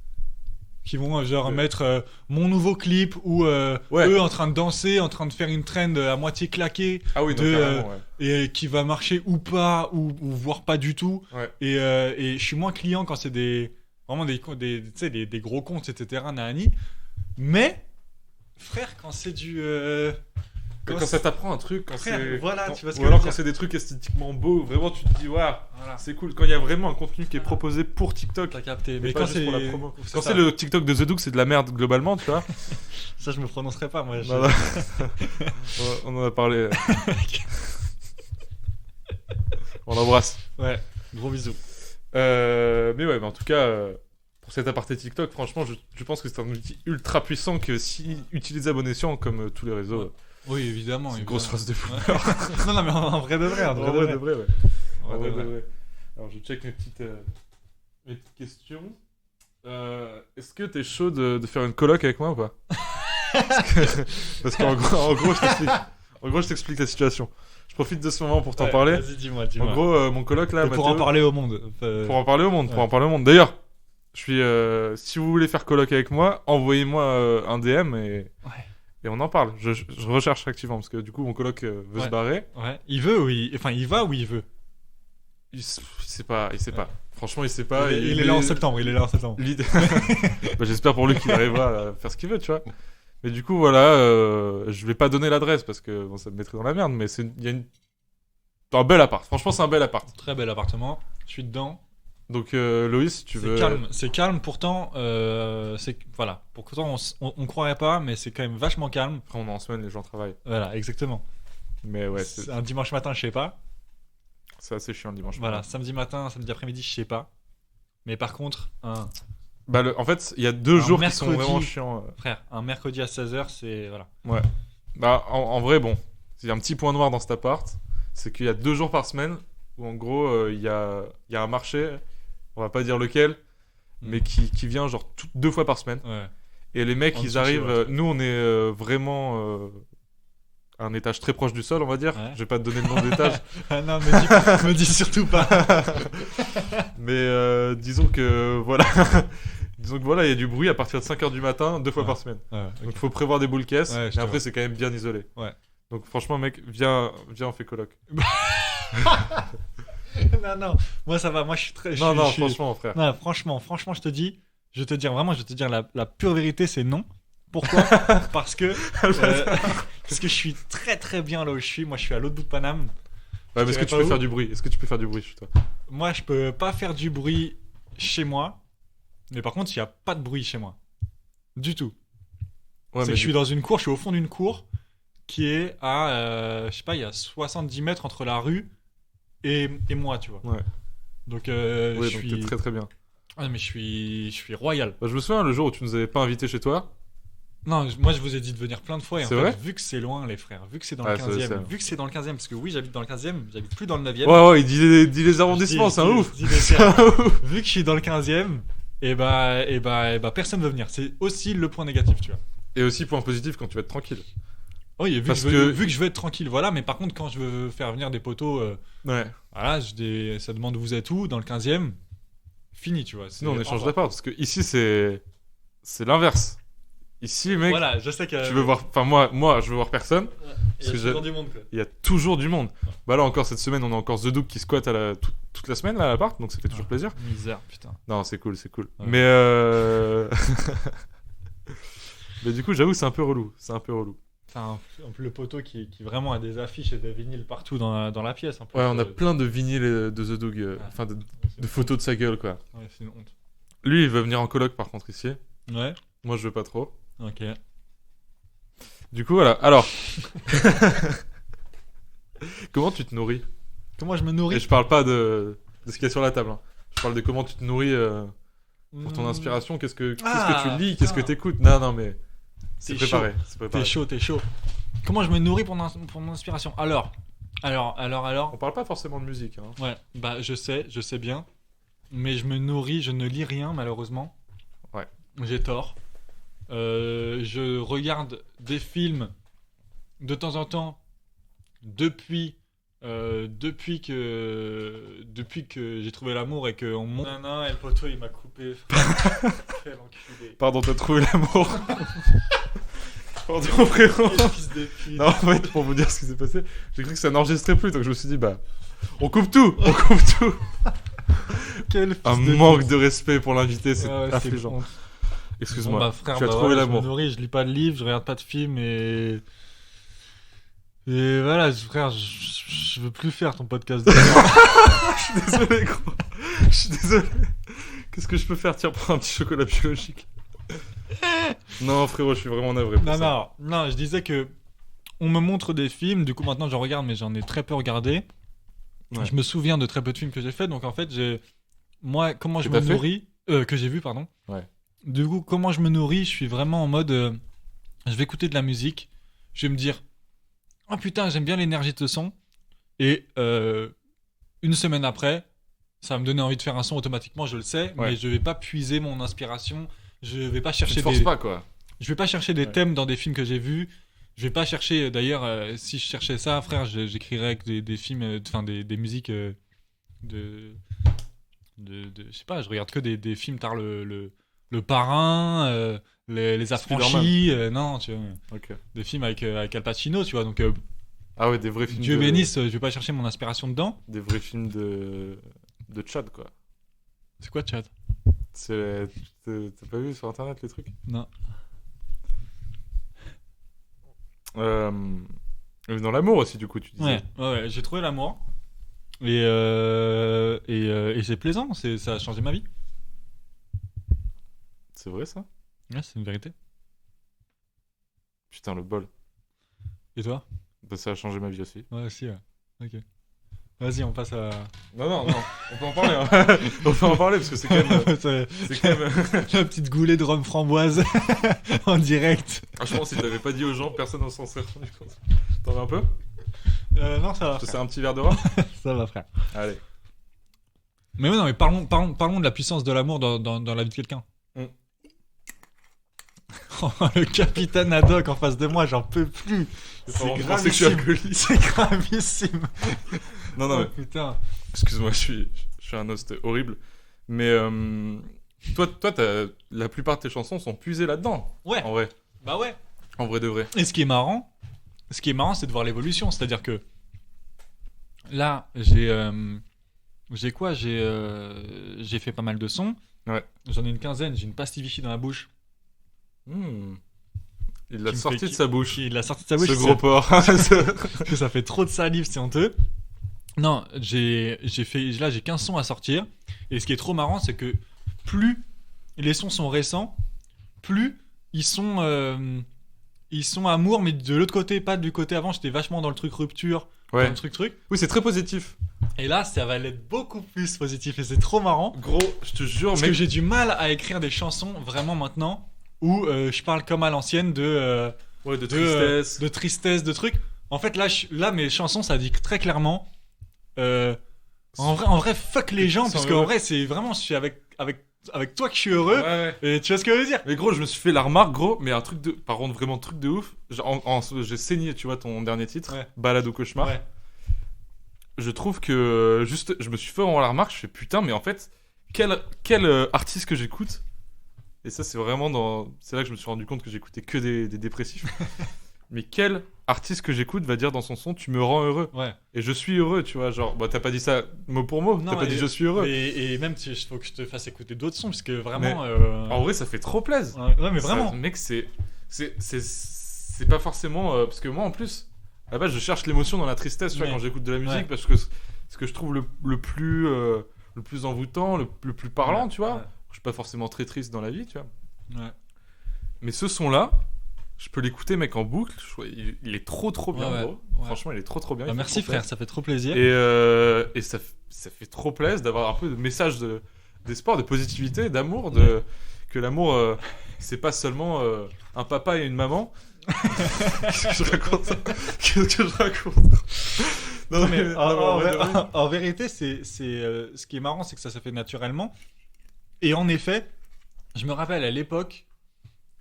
qui vont mettre mon nouveau clip ou eux en train de danser, en train de faire une trend à moitié claquée, et qui va marcher ou pas, ou voire pas du tout. Et je suis moins client quand c'est vraiment des gros comptes, etc. Nani. Mais frère, quand c'est du quand ça t'apprend un truc, tu vois ce que ou alors quand c'est des trucs esthétiquement beaux, vraiment tu te dis c'est cool. Quand il y a vraiment un contenu qui est proposé pour TikTok, t'as capté. Mais quand c'est pour la promo. Quand c'est le TikTok de The Duke, c'est de la merde globalement, tu vois. Ça, je me prononcerai pas, moi. On en a parlé. On l'embrasse. Ouais, gros bisous. Mais ouais, en tout cas, pour cet aparté TikTok, franchement, je pense que c'est un outil ultra puissant que si utilisé à bon escient, comme tous les réseaux. Oui, évidemment. C'est une grosse phrase de fou. Non, mais en vrai de vrai. En vrai de vrai. Alors, je check mes petites questions. Est-ce que t'es chaud de faire une coloc avec moi ou pas? Parce qu'en gros, je t'explique la situation. Je profite de ce moment pour t'en parler. Vas-y, dis-moi. En gros, mon coloc là, pour en parler au monde. Pour en parler au monde. D'ailleurs, si vous voulez faire coloc avec moi, envoyez-moi un DM et on en parle. Je recherche activement parce que du coup, mon coloc veut se barrer. Ouais. Il veut ou il va ou il veut? Il sait pas. Franchement, il sait pas. Il est là en septembre. J'espère pour lui qu'il arrivera à faire ce qu'il veut, tu vois. Mais du coup, voilà, je vais pas donner l'adresse parce que ça me mettrait dans la merde, mais c'est un bel appart. Franchement, c'est un bel appart. Très bel appartement. Je suis dedans. Donc, Loïs, tu veux... C'est calme, pourtant, pourtant on croirait pas, mais c'est quand même vachement calme. Après, on est en semaine, les gens travaillent. Voilà, exactement. Mais ouais, c'est un dimanche matin, je sais pas. C'est assez chiant le dimanche matin. Samedi matin, samedi après-midi, je sais pas. Mais par contre, en fait, il y a 2 jours qui sont vraiment chiants. Frère, un mercredi à 16h, c'est... Voilà. Ouais. En vrai, bon, il y a un petit point noir dans cet appart, c'est qu'il y a 2 jours par semaine où, en gros, il y a un marché, on va pas dire lequel, mais qui vient genre 2 fois par semaine. Ouais. Et les mecs, ils arrivent... nous, on est vraiment... un étage très proche du sol, on va dire. Ouais. Je vais pas te donner le nom d'étage. Ah non, me dis surtout pas. Mais disons que voilà. Disons que voilà, il y a du bruit à partir de 5h du matin, 2 fois Ouais. par semaine. Ouais, Donc il faut prévoir des boules caisses. Ouais, je mais te après, c'est quand même bien isolé. Ouais. Donc franchement, mec, viens, on fait coloc. Non, moi ça va, moi je suis très. Non, je suis- franchement, frère. Non, franchement, je te dis, vraiment, je vais te dire la pure vérité, c'est non. Pourquoi? Parce que parce que je suis très très bien là où je suis. Moi, je suis à l'autre bout de Paname. Ouais, mais est-ce que dirais tu pas peux où. faire du bruit? Est-ce que tu peux faire du bruit chez toi? Moi, je peux pas faire du bruit chez moi, mais par contre, il y a pas de bruit chez moi, du tout. Ouais, C'est mais que je suis dans une cour, je suis au fond d'une cour qui est à, je sais pas, il y a 70 mètres entre la rue et moi, tu vois. Ouais. Donc, Oui, je donc suis. t'es très très bien. Ah, mais je suis royal. Bah, je me souviens le jour où tu nous avais pas invités chez toi. Non, moi je vous ai dit de venir plein de fois et en C'est fait, vrai vu que c'est loin, les frères, vu que c'est dans Ouais, le 15e, c'est- vu que c'est dans le 15e, parce que oui, j'habite dans le 15e, j'habite plus dans le 9e. Ouais, il dit les arrondissements, c'est un ouf. C'est un ouf. Vu que je suis dans le 15e, et bah, personne veut venir. C'est aussi le point négatif, tu vois. Et aussi, point positif, quand tu vas être tranquille. Oui, Parce vu que je veux être tranquille, voilà, mais par contre, quand je veux faire venir des potos, Ouais. voilà, ça demande où vous êtes où, dans le 15e, fini, tu vois. Sinon, on C'est- échange enfin, d'appart. Parce que ici, c'est l'inverse. Ici, mec, Voilà, je sais que. tu veux voir. Enfin, moi, je veux voir personne. Il y a que toujours du monde, quoi. Il y a toujours du monde. Bah là, encore cette semaine, on a encore The Duke qui squatte toute la semaine là, à l'appart. Donc ça fait toujours plaisir. Misère, putain. Non, c'est cool, c'est cool. Ouais. Mais mais du coup, j'avoue, c'est un peu relou. C'est un peu relou. Enfin, le poteau qui vraiment a des affiches et des vinyles partout dans la pièce. En plus. Ouais, on a plein de vinyles de The Duke. Enfin, C'est de une photos de sa gueule, quoi. honte. Ouais, c'est une honte. Lui, il veut venir en coloc, par contre, ici. Ouais, Moi, je veux pas trop. ok. Du coup, voilà. Alors. Comment tu te nourris? Comment je me Et nourris je parle pas de ce qu'il y a sur la table. Hein. Je parle de comment tu te nourris pour ton Mmh. inspiration. Qu'est-ce que Ah, tu lis? Qu'est-ce que putain. t'écoutes? Non, mais c'est T'es préparé. C'est préparé. T'es chaud. Comment je me nourris pour mon inspiration? Alors. On parle pas forcément de musique. Hein. Ouais, bah je sais bien. Mais je me nourris, je ne lis rien malheureusement. Ouais. J'ai tort. Je regarde des films de temps en temps depuis que j'ai trouvé l'amour et que on monte. Non, et le poteau il m'a coupé. Quel enculé. Pardon, t'as trouvé l'amour. Pardon, frérot. Quel fils de pute. Non, en fait, pour vous dire ce qui s'est passé, j'ai cru que ça n'enregistrait plus, donc je me suis dit, bah, on coupe tout. Quel fils Un de manque pute. de respect pour l'invité, c'est Ah ouais, affligeant. honte. Excuse-moi. Bon, bah, frère, tu as bah, trouvé voilà, l'amour. Je me nourris, je lis pas de livres, je regarde pas de films et voilà, frère, je veux plus faire ton podcast. Je suis désolé, gros. Je suis désolé. Qu'est-ce que je peux faire? Tiens, prends un petit chocolat biologique. Non, frérot, je suis vraiment navré pour ça. Non, je disais que on me montre des films, du coup maintenant j'en regarde, mais j'en ai très peu regardé. Ouais. Je me souviens de très peu de films que j'ai fait, donc en fait, moi, comment je Que me t'as fait nourris, que j'ai vu, pardon. Ouais. Du coup, comment je me nourris, je suis vraiment en mode, je vais écouter de la musique, je vais me dire, oh putain, j'aime bien l'énergie de ce son, et une semaine après, ça va me donner envie de faire un son automatiquement, je le sais, Ouais. mais je vais pas puiser mon inspiration, je vais pas Tu chercher te forces pas, quoi. je vais pas chercher des Ouais. thèmes dans des films que j'ai vus. Je vais pas chercher. D'ailleurs, si je cherchais ça, frère, j'écrirais avec des films, enfin des musiques de, je sais pas. Je regarde que des films tard le Parrain, les Affranchis. Non, tu vois, Ok. des films avec Al Pacino, tu vois. Donc Ah ouais, des vrais films. Dieu bénisse, je vais pas chercher mon inspiration dedans. Des vrais films de Tchad, quoi. C'est quoi, chat? T'as pas vu sur internet les trucs? Non. Dans l'amour aussi, du coup, tu disais. Ouais. J'ai trouvé l'amour. Et c'est plaisant. Ça a changé ma vie. C'est vrai, ça? Ouais, c'est une vérité. Putain, le bol. Et toi? Bah, ça a changé ma vie aussi. Ouais, aussi, ouais. Ok. Vas-y, on passe à. Non, on peut en parler. Hein. On peut en parler parce que c'est quand même. C'est quand même. La petite goulée de rhum framboise en direct. Franchement, si je l'avais pas dit aux gens, personne ne s'en serait rendu compte. T'en veux un peu? Non, ça va. Je te Frère. sers un petit verre de rhum? Ça va, frère. Allez. Mais ouais, non, mais parlons de la puissance de l'amour dans la vie de quelqu'un. Le capitaine Haddock en face de moi, j'en peux plus. C'est gravissime. C'est gravissime. Non, mais... putain. Excuse-moi, je suis un host horrible. Mais toi, la plupart de tes chansons sont puisées là-dedans. Ouais. En vrai. Bah ouais. En vrai de vrai. Et ce qui est marrant, c'est de voir l'évolution. C'est-à-dire que là, j'ai quoi j'ai fait pas mal de sons. Ouais. J'en ai une quinzaine. J'ai une pastilles dans la bouche. Il l'a sorti de sa bouche. Il l'a sorti de sa bouche. Ce gros porc. Que ça fait trop de salive, c'est honteux. Non, j'ai 15 sons à sortir. Et ce qui est trop marrant, c'est que plus les sons sont récents, plus ils sont amour, mais de l'autre côté, pas du côté avant. J'étais vachement dans le truc rupture, dans le truc. Oui, c'est très positif. Et là, ça va l'être beaucoup plus positif. Et c'est trop marrant. Gros, je te jure, parce que j'ai du mal à écrire des chansons vraiment maintenant où je parle comme à l'ancienne de tristesse, de tristesse, de trucs. En fait, là, mes chansons, ça dit très clairement. En vrai, fuck les gens, parce qu'en vrai, c'est vraiment, je suis avec toi que je suis heureux. Ouais. Et tu vois ce que je veux dire? Mais gros, je me suis fait la remarque, gros, mais par contre, vraiment truc de ouf. J'ai saigné, tu vois, ton dernier titre, Balade au cauchemar. Ouais. Je trouve que juste, je me suis fait vraiment la remarque. Je fais putain, mais en fait, quel artiste que j'écoute. Et ça, c'est vraiment c'est là que je me suis rendu compte que j'écoutais que des dépressifs. Mais quel artiste que j'écoute va dire dans son son tu me rends heureux. Ouais. Et je suis heureux, tu vois, genre t'as pas dit ça mot pour mot, t'as pas dit je suis heureux. Et même il faut que je te fasse écouter d'autres sons parce que vraiment en vrai ça fait trop plaisir. Ouais, mais vraiment. Mec, c'est pas forcément parce que moi en plus à la base je cherche l'émotion dans la tristesse, tu vois, quand j'écoute de la musique, parce que ce que je trouve le plus envoûtant, le plus parlant, tu vois. Je suis pas forcément très triste dans la vie, tu vois. Ouais. Mais ce son là, je peux l'écouter, mec, en boucle. Il est trop bien, gros. Ouais. Franchement, il est trop bien. Merci, frère, ça fait trop plaisir. Et ça fait trop plaisir d'avoir un peu de message d'espoir, de positivité, d'amour, que l'amour, c'est pas seulement un papa et une maman. Qu'est-ce que je raconte Non, mais en vérité, c'est ce qui est marrant, c'est que ça fait naturellement. Et en effet, je me rappelle à l'époque.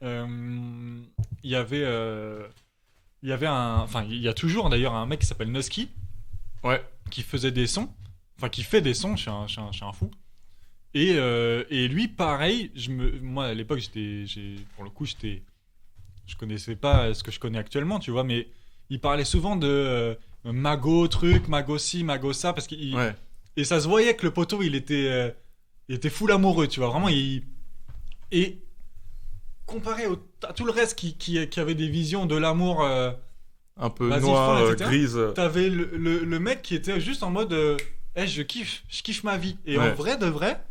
Il y avait il y a toujours d'ailleurs un mec qui s'appelle Nusky, qui faisait des sons, qui fait des sons, je suis un fou. Et lui, pareil, moi à l'époque je connaissais pas ce que je connais actuellement, tu vois, mais il parlait souvent de mago truc, mago ci, mago ça, parce qu'il et ça se voyait que le poteau il était full amoureux, tu vois, vraiment et comparé à tout le reste qui avait des visions de l'amour un peu noir, grise. T'avais le mec qui était juste en mode je kiffe ma vie. Et en vrai de vrai,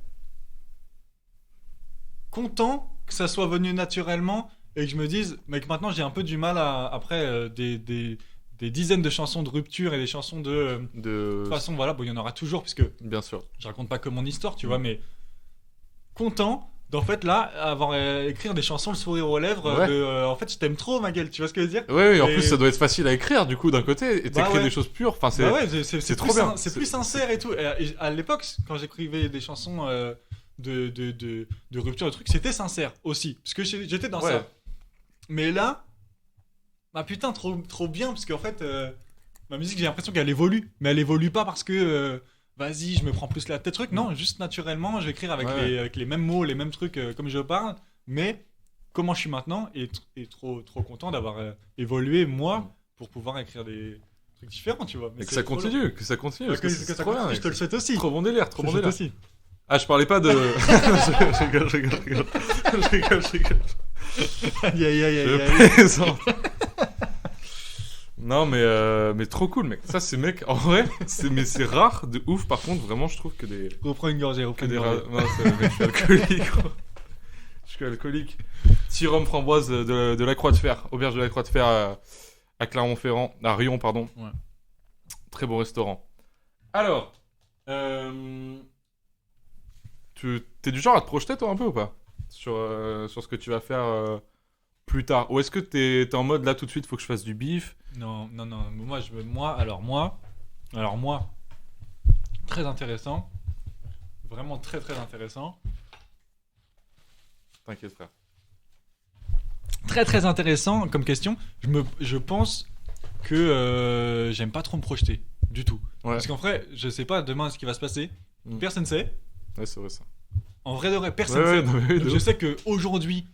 content que ça soit venu naturellement et que je me dise, mec, maintenant j'ai un peu du mal après des dizaines de chansons de rupture et des chansons de toute façon, voilà, bon, il y en aura toujours, puisque bien sûr, je raconte pas que mon histoire, tu vois, mais content d'en fait là avoir écrire des chansons le sourire aux lèvres en fait je t'aime trop ma gueule, tu vois ce que je veux dire. Oui, en plus ça doit être facile à écrire du coup d'un côté, et t'écris des choses pures, enfin c'est trop bien, c'est plus sincère et tout. Et à l'époque quand j'écrivais des chansons de rupture, de trucs, c'était sincère aussi parce que j'étais dans ça. Mais là putain, trop bien, parce qu'en fait ma musique, j'ai l'impression qu'elle évolue, mais elle évolue pas parce que vas-y, je me prends plus la tête, truc. Non, juste naturellement, je vais écrire avec les mêmes mots, les mêmes trucs comme je parle, mais comment je suis maintenant, et trop content d'avoir évolué, moi, pour pouvoir écrire des trucs différents, tu vois. Mais que ça continue, parce que c'est trop bien. Je te le souhaite aussi. Trop bon délire, aussi. Ah, je parlais pas de... je rigole. Aïe. Non mais trop cool, mec. Ça c'est, mec, en vrai c'est rare de ouf. Par contre vraiment je trouve que des... Reprends une gorgée. Non, je suis alcoolique, gros. Je suis alcoolique. Petit rhum framboise de la Croix de Fer, auberge de la Croix de Fer à Clermont-Ferrand, à Rion pardon. Ouais. Très beau restaurant. Alors t'es du genre à te projeter toi un peu ou pas sur ce que tu vas faire plus tard, ou est-ce que t'es en mode là tout de suite faut que je fasse du bif? Non, moi très intéressant, vraiment très intéressant. T'inquiète frère. très très intéressant comme question. Je pense que j'aime pas trop me projeter du tout. Ouais. Parce qu'en vrai, je sais pas demain ce qui va se passer. Personne sait. Ouais, c'est vrai ça. En vrai de vrai, personne sait. Donc, je sais qu'aujourd'hui,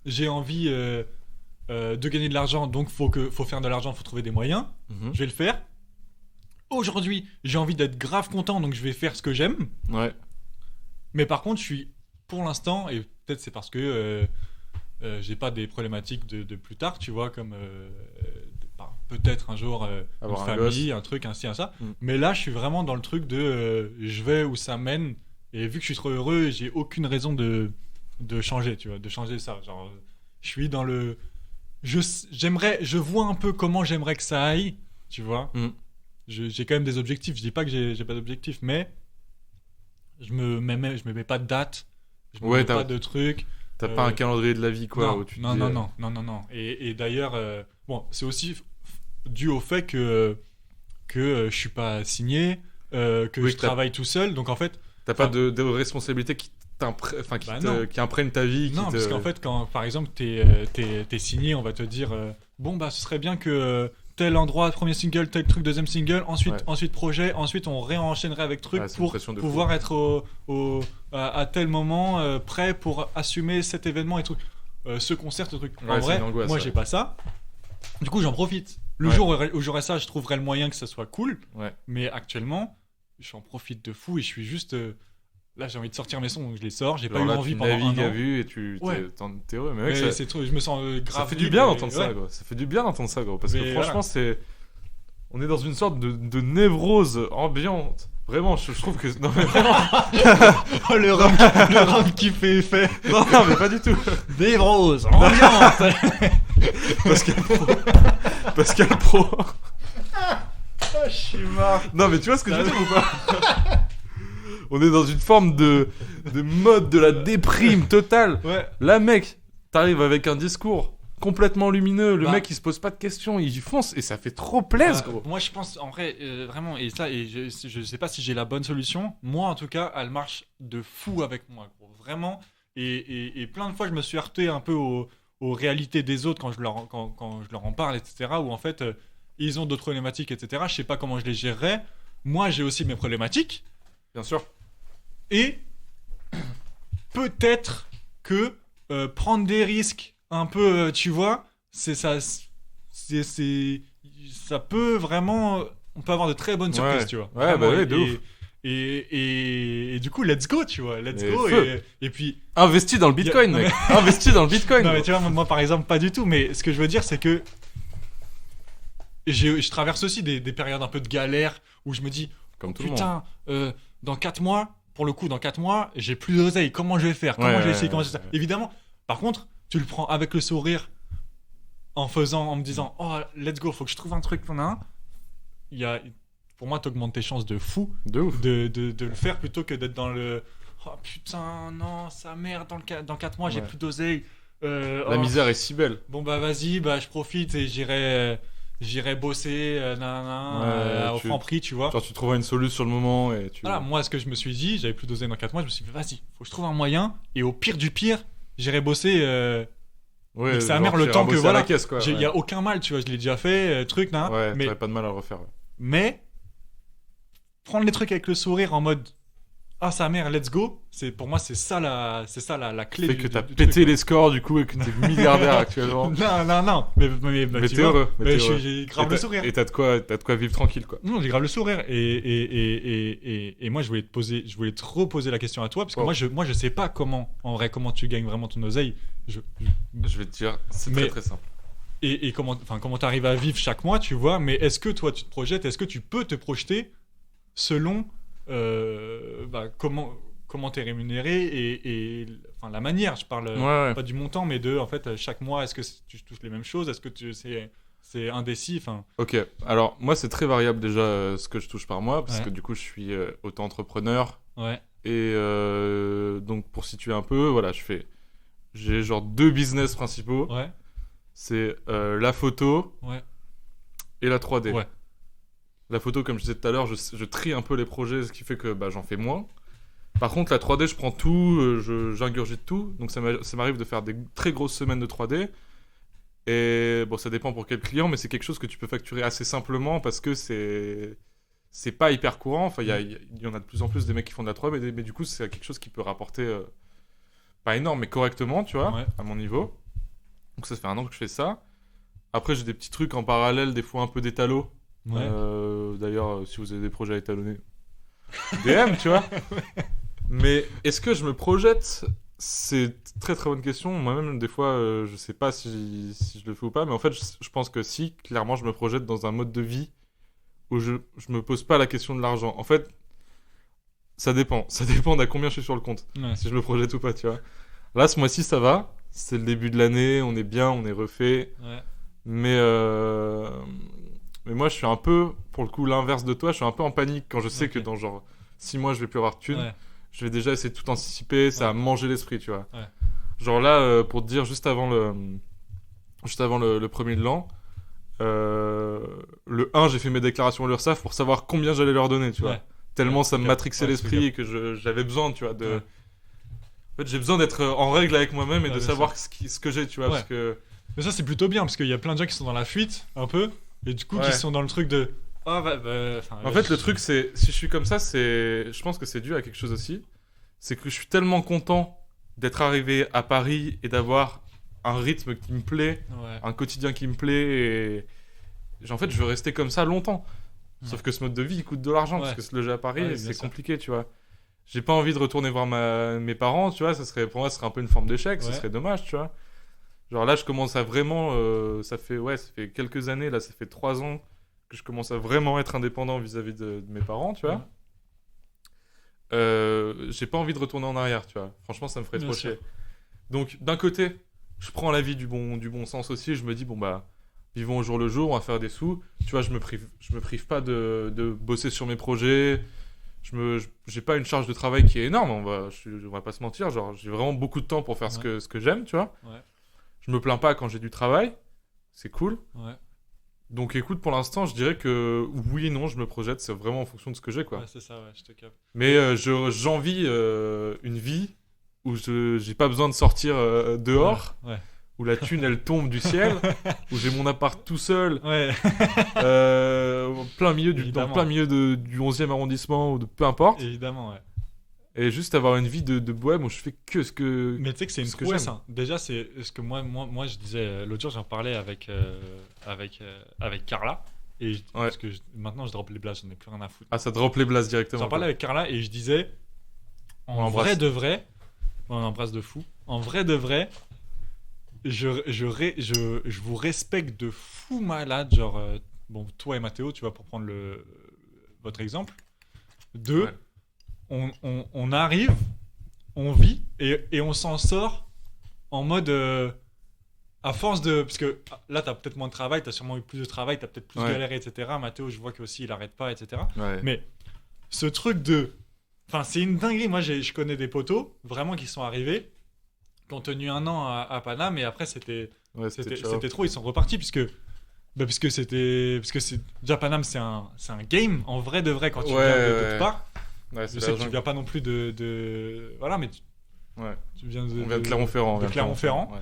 j'ai envie de gagner de l'argent, donc faut faire de l'argent, faut trouver des moyens. Je vais le faire. Aujourd'hui, j'ai envie d'être grave content, donc je vais faire ce que j'aime. Ouais. Mais par contre, je suis, pour l'instant, et peut-être c'est parce que j'ai pas des problématiques de plus tard, tu vois, comme peut-être un jour une famille, un truc, ainsi, un ça. Mais là, je suis vraiment dans le truc de je vais où ça mène. Et vu que je suis trop heureux, j'ai aucune raison de changer, tu vois, de changer ça. Genre, je suis dans le... Je vois un peu comment j'aimerais que ça aille, tu vois. J'ai quand même des objectifs. Je dis pas que j'ai pas d'objectifs, mais je me mets pas de date, je me mets pas de trucs. T'as pas un calendrier de la vie, quoi. Non. Et d'ailleurs, bon, c'est aussi dû au fait que je suis pas signé, que je travaille tout seul. Donc en fait, t'as pas de responsabilité qui imprègne ta vie. Non, parce qu'en fait, quand par exemple t'es signé, on va te dire bon bah ce serait bien que tel endroit, premier single, tel truc, deuxième single, ensuite projet, ensuite on réenchaînerait avec truc pour pouvoir être à tel moment prêt pour assumer cet événement et tout. Ce concert, ce truc. En vrai, moi j'ai pas ça. Du coup, j'en profite. Le jour où j'aurai ça, je trouverai le moyen que ça soit cool. Mais actuellement, j'en profite de fou et je suis juste... Là, j'ai envie de sortir mes sons, donc je les sors. J'ai pas eu envie pendant un an. À vue et t'es heureux. Mais mec, je me sens grave. Ça fait du bien d'entendre ça, gros. Ça fait du bien d'entendre ça, gros. Parce que franchement, on est dans une sorte de névrose ambiante. Vraiment, je trouve que... Non, mais vraiment... Oh, le rap qui fait effet. Non, mais pas du tout. Névrose ambiante. Pascal Pro. Je suis mort. Non, mais tu vois ce que je veux dire ou pas? On est dans une forme de mode de la déprime totale. Ouais. Là, mec, t'arrives avec un discours complètement lumineux. Le mec, il se pose pas de questions, il fonce et ça fait trop plaisir, gros. Moi, je pense, en vrai, vraiment, et je sais pas si j'ai la bonne solution. Moi, en tout cas, elle marche de fou avec moi, gros. Vraiment. Et plein de fois, je me suis heurté un peu aux réalités des autres quand je leur en parle, etc. Où en fait, ils ont d'autres problématiques, etc. Je sais pas comment je les gérerais. Moi, j'ai aussi mes problématiques. Bien sûr. Et peut-être que prendre des risques un peu, tu vois, ça peut vraiment... On peut avoir de très bonnes surprises, tu vois. Ouais, bah ouais, de ouf. Et du coup, let's go, tu vois. Let's go. Et puis... Investi dans le Bitcoin, mec. Investi dans le Bitcoin. Non, mais tu vois, moi, par exemple, pas du tout. Mais ce que je veux dire, c'est que je traverse aussi des périodes un peu de galère où je me dis, comme tout le monde. Dans 4 mois, pour le coup, dans 4 mois, j'ai plus d'oseille. Comment je vais faire? Comment je vais essayer? Comment je vais faire? Évidemment, par contre, tu le prends avec le sourire en me disant, oh, let's go, faut que je trouve un truc. Pour moi, t'augmentes tes chances de fou. De ouf. De le faire plutôt que d'être dans le, oh putain, non, ça merde, dans 4 mois, j'ai plus d'oseille. La misère est si belle. Bon, bah vas-y, bah je profite et j'irai bosser au Franprix, tu vois. Genre tu trouveras une solution sur le moment et tu... Voilà, moi ce que je me suis dit, j'avais plus d'oseille dans 4 mois, je me suis dit vas-y, faut que je trouve un moyen et au pire du pire, j'irai bosser ça mère le temps que voilà, il y a aucun mal, tu vois, je l'ai déjà fait, mais t'aurais pas de mal à le refaire. Mais prendre les trucs avec le sourire en mode ah sa mère, let's go, pour moi c'est ça la clé. C'est que t'as pété les scores du coup et que t'es milliardaire actuellement. Non, mais t'es heureux. J'ai grave le sourire. Et t'as de quoi vivre tranquille, quoi. Non, j'ai grave le sourire. Et moi je voulais te reposer la question à toi parce que moi je sais pas comment tu gagnes vraiment ton oseille. Je vais te dire, c'est très très simple. Et comment t'arrives à vivre chaque mois, tu vois. Mais est-ce que toi tu te projettes, est-ce que tu peux te projeter selon comment t'es rémunéré et la manière, je parle pas du montant mais de en fait chaque mois, est-ce que tu touches les mêmes choses, est-ce que c'est indécis, Ok, alors moi c'est très variable déjà ce que je touche par mois parce que du coup je suis auto-entrepreneur et donc pour situer un peu, voilà, j'ai genre 2 business principaux, c'est la photo et la 3D. La photo, comme je disais tout à l'heure, je trie un peu les projets, ce qui fait que j'en fais moins. Par contre, la 3D, je prends tout, j'ingurgite tout. Donc ça m'arrive de faire des très grosses semaines de 3D. Et bon, ça dépend pour quel client, mais c'est quelque chose que tu peux facturer assez simplement parce que c'est pas hyper courant. Enfin, il y en a de plus en plus des mecs qui font de la 3D, mais du coup, c'est quelque chose qui peut rapporter pas énorme, mais correctement, tu vois, à mon niveau. Donc ça fait 1 an que je fais ça. Après, j'ai des petits trucs en parallèle, des fois un peu d'étalo. Ouais. D'ailleurs, si vous avez des projets à étalonner, DM, tu vois. Mais est-ce que je me projette? C'est une très très bonne question. Moi-même, des fois, je sais pas si je le fais ou pas, mais en fait, je pense que si, clairement, je me projette dans un mode de vie où je me pose pas la question de l'argent. En fait, ça dépend. Ça dépend d'à combien je suis sur le compte. Ouais. Si je me projette ou pas, tu vois. Là, ce mois-ci, ça va. C'est le début de l'année, on est bien, on est refait. Ouais. Mais moi, je suis un peu, pour le coup, l'inverse de toi. Je suis un peu en panique quand je sais que dans genre 6 mois, je vais plus avoir de thunes. Ouais. Je vais déjà essayer de tout anticiper. Ça va manger l'esprit, tu vois. Ouais. Genre là, pour te dire, juste avant le premier de l'an, le 1, j'ai fait mes déclarations à l'URSSAF pour savoir combien j'allais leur donner, tu vois. Tellement ça me matrixait l'esprit et que j'avais besoin, tu vois, de... En fait, j'ai besoin d'être en règle avec moi-même et de savoir ce que j'ai, tu vois, parce que... Mais ça, c'est plutôt bien, parce qu'il y a plein de gens qui sont dans la fuite, un peu, et du coup, qui sont dans le truc de... en fait, le truc, c'est... Si je suis comme ça, c'est... Je pense que c'est dû à quelque chose aussi. C'est que je suis tellement content d'être arrivé à Paris et d'avoir un rythme qui me plaît, un quotidien qui me plaît, et... En fait, je veux rester comme ça longtemps. Sauf que ce mode de vie, il coûte de l'argent, parce que se loger à Paris, c'est compliqué, tu vois. J'ai pas envie de retourner voir mes parents, tu vois, pour moi, ce serait un peu une forme d'échec, ce serait dommage, tu vois. Genre là, je commence à vraiment... ça fait quelques années, là, ça fait 3 ans que je commence à vraiment être indépendant vis-à-vis de mes parents, tu vois. J'ai pas envie de retourner en arrière, tu vois. Franchement, ça me ferait trop chier. Donc, d'un côté, je prends la vie du bon sens aussi, je me dis, bon bah, vivons au jour le jour, on va faire des sous. Tu vois, je me prive pas de bosser sur mes projets. J'ai pas une charge de travail qui est énorme, on va pas se mentir. Genre, j'ai vraiment beaucoup de temps pour faire ce que j'aime, tu vois. Je me plains pas quand j'ai du travail, c'est cool. Donc écoute, pour l'instant, je dirais que oui et non, je me projette, c'est vraiment en fonction de ce que j'ai, quoi. Ouais, c'est ça, je te capte. Mais j'envie une vie où j'ai pas besoin de sortir dehors. Où la thune elle tombe du ciel, où j'ai mon appart tout seul, dans plein milieu du 11e arrondissement ou de peu importe. Évidemment, Et juste avoir une vie de bohème où je fais que ce que. Mais tu sais que c'est une prouesse. Hein. Déjà, c'est ce que moi je disais l'autre jour, j'en parlais avec Carla. Et parce que maintenant je drop les blagues, j'en ai plus rien à foutre. Ah, ça drop les blagues directement. J'en parlais avec Carla et je disais en vrai de vrai, on embrasse de fou. En vrai de vrai. Je vous respecte de fou malade, genre bon, toi et Mathéo, tu vois, pour prendre votre exemple. On arrive, on vit et on s'en sort en mode à force de, parce que là t'as peut-être moins de travail, t'as sûrement eu plus de travail, t'as peut-être plus galéré, etc. Mathéo, je vois qu'aussi il arrête pas, etc. Mais ce truc enfin c'est une dinguerie. Moi je connais des potos vraiment qui sont arrivés, qui ont tenu 1 an à Paname et après c'était trop, ils sont repartis puisque déjà Paname c'est un game en vrai de vrai quand tu viens de d'autre part. Je sais que tu viens pas non plus de voilà, mais tu viens on vient de Clermont-Ferrand.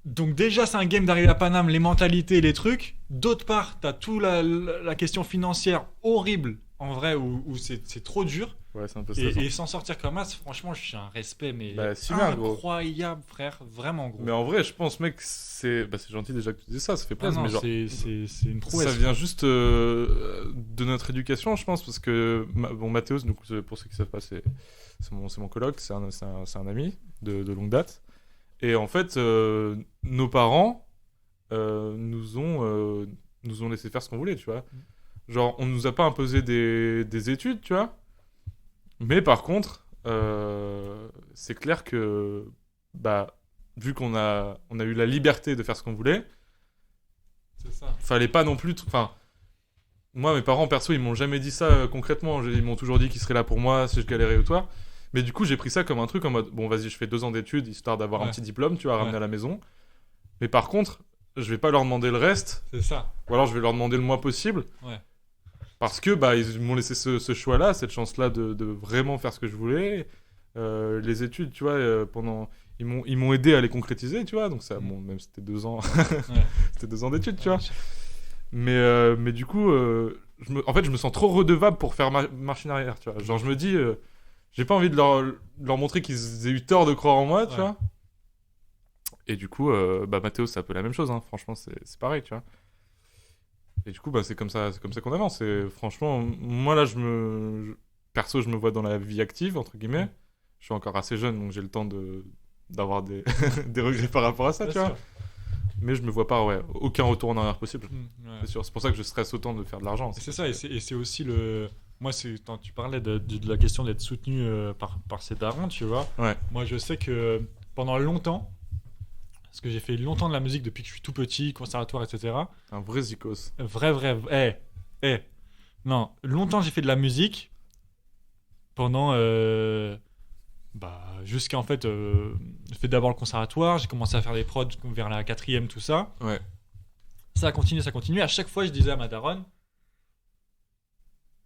Donc déjà c'est un game d'arriver à Paname, les mentalités, les trucs. D'autre part t'as tout la question financière horrible en vrai où c'est trop dur. C'est un peu et s'en sortir comme ça, franchement, j'ai un respect, mais incroyable, frère, vraiment gros. Mais en vrai, je pense, mec, c'est gentil déjà que tu dis ça fait plaisir. Mais genre, c'est une prouesse. Ça vient juste de notre éducation, je pense, parce que Mathéos, pour ceux qui savent pas, c'est mon coloc, c'est un ami de longue date. Et en fait, nos parents nous ont laissé faire ce qu'on voulait, tu vois. Genre, on nous a pas imposé des études, tu vois. Mais par contre, c'est clair que, vu qu'on a eu la liberté de faire ce qu'on voulait, fallait pas non plus... Enfin, moi, mes parents, perso, ils m'ont jamais dit ça concrètement. Ils m'ont toujours dit qu'ils seraient là pour moi si je galérais ou toi. Mais du coup, j'ai pris ça comme un truc en mode, bon, vas-y, je fais 2 ans d'études, histoire d'avoir un petit diplôme, tu vois, à ramener à la maison. Mais par contre, je vais pas leur demander le reste. C'est ça. Ou alors, je vais leur demander le moins possible. Parce que ils m'ont laissé ce choix-là, cette chance-là de vraiment faire ce que je voulais. Les études, tu vois, ils m'ont aidé à les concrétiser, tu vois. Donc ça, bon, même si c'était 2 ans, c'était 2 ans d'études, tu vois. Mais du coup, en fait, je me sens trop redevable pour faire machine arrière, tu vois. Genre, je me dis, j'ai pas envie de leur montrer qu'ils aient eu tort de croire en moi, tu vois. Et du coup, Mathéo, c'est un peu la même chose, hein. Franchement, c'est pareil, tu vois. Et du coup, c'est comme ça qu'on avance. Et franchement, moi là, perso, je me vois dans la vie active, entre guillemets. Je suis encore assez jeune, donc j'ai le temps d'avoir des regrets par rapport à ça, tu vois. Mais je me vois pas, aucun retour en arrière possible. C'est sûr. C'est pour ça que je stresse autant de faire de l'argent. C'est ça, et c'est aussi le. Moi, quand tu parlais de la question d'être soutenu par ses darons, tu vois. Moi, je sais que pendant longtemps, parce que j'ai fait longtemps de la musique depuis que je suis tout petit, conservatoire, etc. Un vrai zikos. Vrai. Non, longtemps j'ai fait de la musique pendant. Jusqu'à en fait. J'ai fait d'abord le conservatoire, j'ai commencé à faire des prods vers la 4e, tout ça. Ouais. Ça a continué. À chaque fois, je disais à ma daronne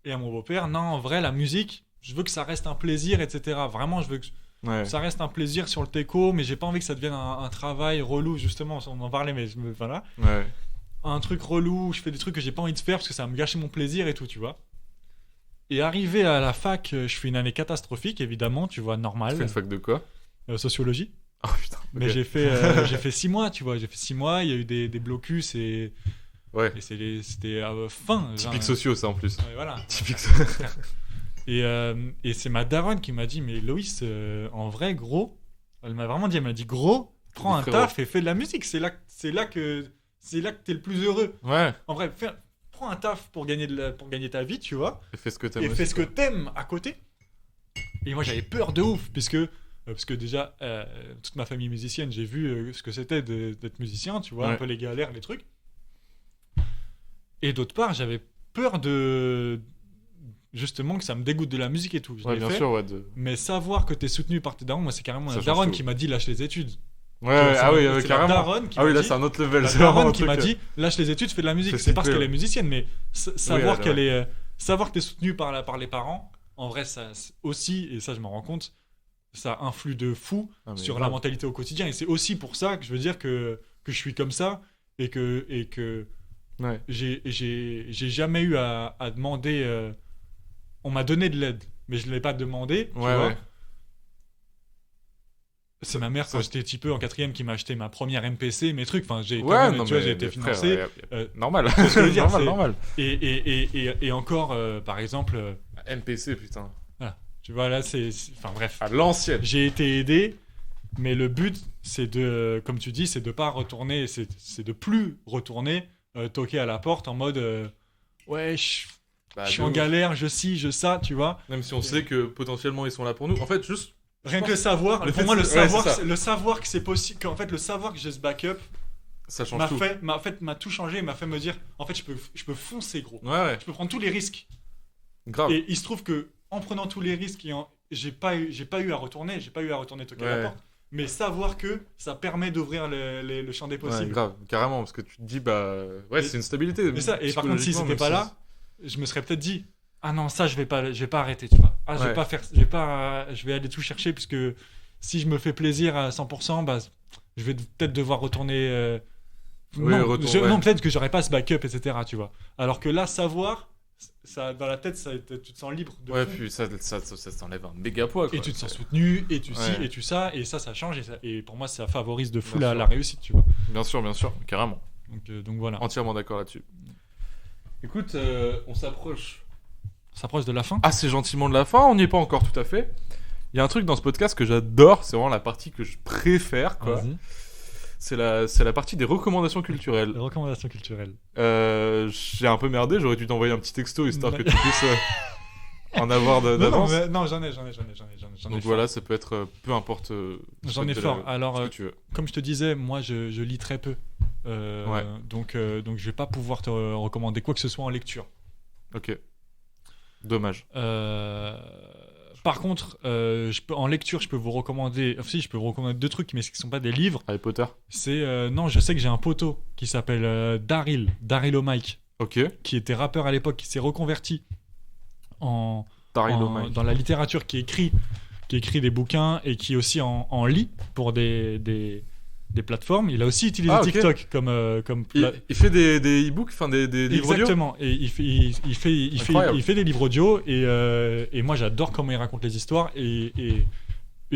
et à mon beau-père, non, en vrai, la musique, je veux que ça reste un plaisir, etc. Vraiment, je veux que. Ça reste un plaisir sur le techo, mais j'ai pas envie que ça devienne un travail relou, justement. On en parlait, mais voilà. Un truc relou, je fais des trucs que j'ai pas envie de faire parce que ça va me gâcher mon plaisir et tout, tu vois. Et arrivé à la fac, je fais une année catastrophique, évidemment, tu vois, normal. Tu fais une fac de quoi ? Sociologie. Oh putain. Mais j'ai fait 6 mois, tu vois. J'ai fait 6 mois, il y a eu des blocus et. Et c'était fin. Typique sociaux, ça en plus. Voilà. Typique. Et c'est ma daronne qui m'a dit, mais Loïs, en vrai, gros, elle m'a vraiment dit, gros, prends un taf et fais de la musique. C'est là que t'es le plus heureux. Ouais. En vrai, prends un taf pour gagner ta vie, tu vois. Et fais ce que t'aimes. Et fais ce que t'aimes à côté. Et moi, j'avais peur de ouf, parce que déjà, toute ma famille musicienne, j'ai vu ce que c'était d'être musicien, tu vois, un peu les galères, les trucs. Et d'autre part, j'avais peur justement que ça me dégoûte de la musique et tout. Bien sûr, Mais savoir que t'es soutenu par tes darons, moi c'est carrément la daronne qui m'a dit lâche les études. Carrément. Là c'est un autre level. C'est la daronne qui m'a dit lâche les études, fais de la musique. C'est parce qu'elle est musicienne, mais savoir que t'es soutenu par les parents, en vrai ça aussi, et ça je m'en rends compte, ça influe de fou sur la mentalité au quotidien. Et c'est aussi pour ça que je veux dire que je suis comme ça et que j'ai jamais eu à demander. On m'a donné de l'aide, mais je ne l'ai pas demandé. Tu vois. C'est ma mère, quand j'étais petit peu en 4e, qui m'a acheté ma première MPC, mes trucs. Enfin, j'ai été financé. Normal. C'est ce que je veux dire, normal. Et encore, par exemple. MPC, putain. Voilà. Tu vois, là, enfin, bref. À l'ancienne. J'ai été aidé, mais le but, c'est de. Comme tu dis, c'est de pas retourner. C'est de plus retourner, toquer à la porte en mode. Je suis en galère, je ça, tu vois. Même si on sait que potentiellement ils sont là pour nous. En fait, juste. Rien que le savoir, pour moi, le savoir que c'est possible, qu'en fait, le savoir que j'ai ce backup, ça change tout. m'a tout changé, m'a fait me dire, en fait, je peux foncer, gros. Je peux prendre tous les risques. Grave. Et il se trouve que, en prenant tous les risques, j'ai pas eu à retourner toquer à la porte. Mais savoir que ça permet d'ouvrir le champ des possibles. Ouais, grave, carrément, parce que tu te dis, c'est une stabilité. Mais ça, et par contre, si c'était pas là, je me serais peut-être dit, ah non, ça je vais pas arrêter, tu vois. Je vais aller tout chercher, puisque si je me fais plaisir à 100%, je vais peut-être devoir retourner. Peut-être que j'aurais pas ce backup, etc., tu vois. Alors que là, savoir, ça, dans la tête, tu te sens libre. Puis ça t'enlève un méga poids, quoi. Et tu te sens soutenu, et tu et tu ça, et ça change, et pour moi, ça favorise de fou la réussite, tu vois. Bien sûr, carrément. Donc voilà. Entièrement d'accord là-dessus. Écoute, on s'approche. Ça s'approche de la fin. Assez gentiment de la fin, on n'y est pas encore tout à fait. Il y a un truc dans ce podcast que j'adore, c'est vraiment la partie que je préfère, quoi. Vas-y. C'est la partie des recommandations culturelles. Les recommandations culturelles. J'ai un peu merdé, j'aurais dû t'envoyer un petit texto histoire que tu puisses en avoir d'avance. Non, j'en ai. Donc voilà, ça peut être peu importe. J'en ai fort. Alors, ce que tu veux. comme je te disais, moi je lis très peu. Donc je vais pas pouvoir te recommander quoi que ce soit en lecture. Ok. Dommage. Par contre, en lecture, je peux vous recommander. Je peux vous recommander 2 trucs, mais qui sont pas des livres. Harry Potter. Non, je sais que j'ai un poteau qui s'appelle Daryl O'Mike. Ok. Qui était rappeur à l'époque, qui s'est reconverti dans la littérature, qui écrit qui écrit des bouquins et qui aussi en lit pour des plateformes. Il a aussi utilisé TikTok comme il fait des e-books, enfin des livres audio. Exactement. Et il fait des livres audio et moi j'adore comment il raconte les histoires et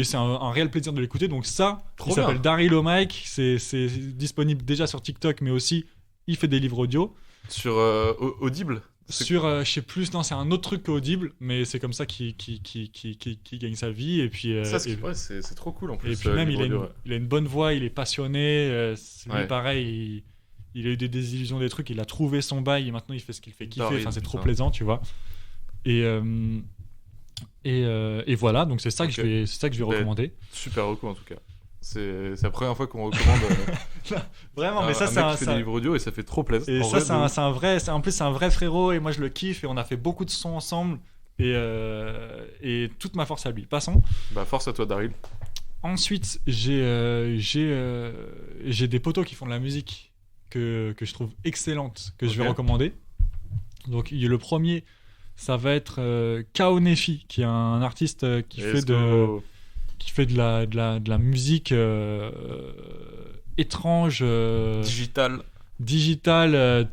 c'est un réel plaisir de l'écouter. Donc ça, il s'appelle Daryl O'Mike. C'est disponible déjà sur TikTok, mais aussi il fait des livres audio sur Audible. Sur je sais plus, non, c'est un autre truc qu'Audible, mais c'est comme ça qu'il gagne sa vie. Et puis c'est trop cool en plus. Et puis même il a une bonne voix, il est passionné. Lui, pareil, il a eu des désillusions, des trucs, il a trouvé son bail et maintenant il fait ce qu'il fait kiffer. Enfin, c'est trop plaisant, tu vois. Et voilà, donc c'est ça que je vais recommander. Super recours en tout cas. C'est la première fois qu'on recommande vraiment, mais ça c'est un des livres audio et ça fait trop plaisir. Et ça c'est un vrai, en plus c'est un vrai frérot et moi je le kiffe et on a fait beaucoup de sons ensemble et toute ma force à lui. Passons. Bah force à toi Daryl. Ensuite j'ai des potos qui font de la musique que je trouve excellente, que je vais recommander. Donc le premier, ça va être Kaonefi, qui est un artiste qui fait de la musique étrange, digitale,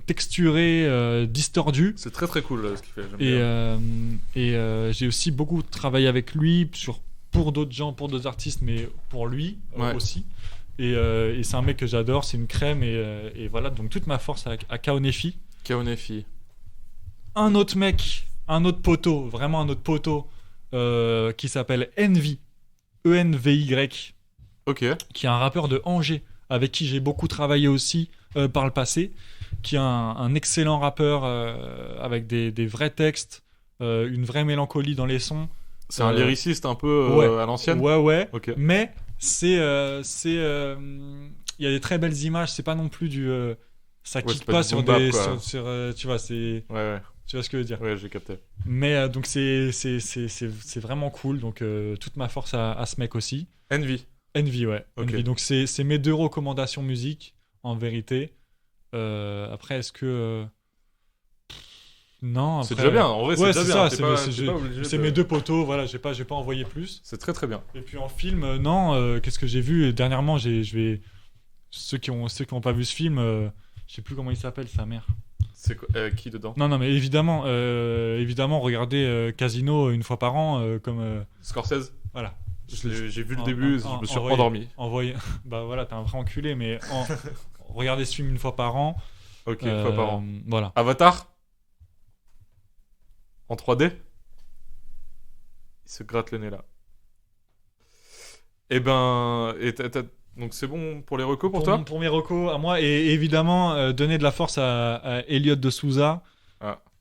texturée, distordue. C'est très très cool ce qu'il fait. J'aime bien. J'ai aussi beaucoup travaillé avec lui pour d'autres gens, pour d'autres artistes, mais pour lui aussi. Et c'est un mec que j'adore, c'est une crème et voilà, donc toute ma force à Kaonefi. Un autre mec, un autre poteau, vraiment un autre poteau qui s'appelle Envy. ENVY, qui est un rappeur de Angers avec qui j'ai beaucoup travaillé aussi par le passé, qui est un excellent rappeur avec des vrais textes, une vraie mélancolie dans les sons. C'est un lyriciste un peu à l'ancienne. Ouais. Okay. Mais il y a des très belles images, c'est pas non plus du ça quitte pas sur des tu vois, c'est Tu vois ce que je veux dire? Ouais, j'ai capté. Mais donc c'est vraiment cool. Donc toute ma force à ce mec aussi. Envy, ouais. Okay. Envy. Donc c'est mes 2 recommandations musique en vérité. Après, est-ce que non, après... C'est déjà bien. En vrai, c'est déjà bien. C'est mes 2 poteaux. Voilà, j'ai pas envoyé plus. C'est très très bien. Et puis en film, non. Qu'est-ce que j'ai vu dernièrement? Ceux qui ont pas vu ce film, je sais plus comment il s'appelle, sa mère. C'est quoi, qui dedans? Non, mais évidemment, regardez Casino une fois par an, comme Scorsese. Voilà. J'ai vu le début, je me suis endormi. Bah voilà, t'es un vrai enculé, mais regardez ce film une fois par an. Ok, une fois par an. Voilà. Avatar en 3D. Il se gratte le nez là. Donc c'est bon pour les recos pour toi? Pour mes recos à moi, et évidemment donner de la force à Elliot de Souza.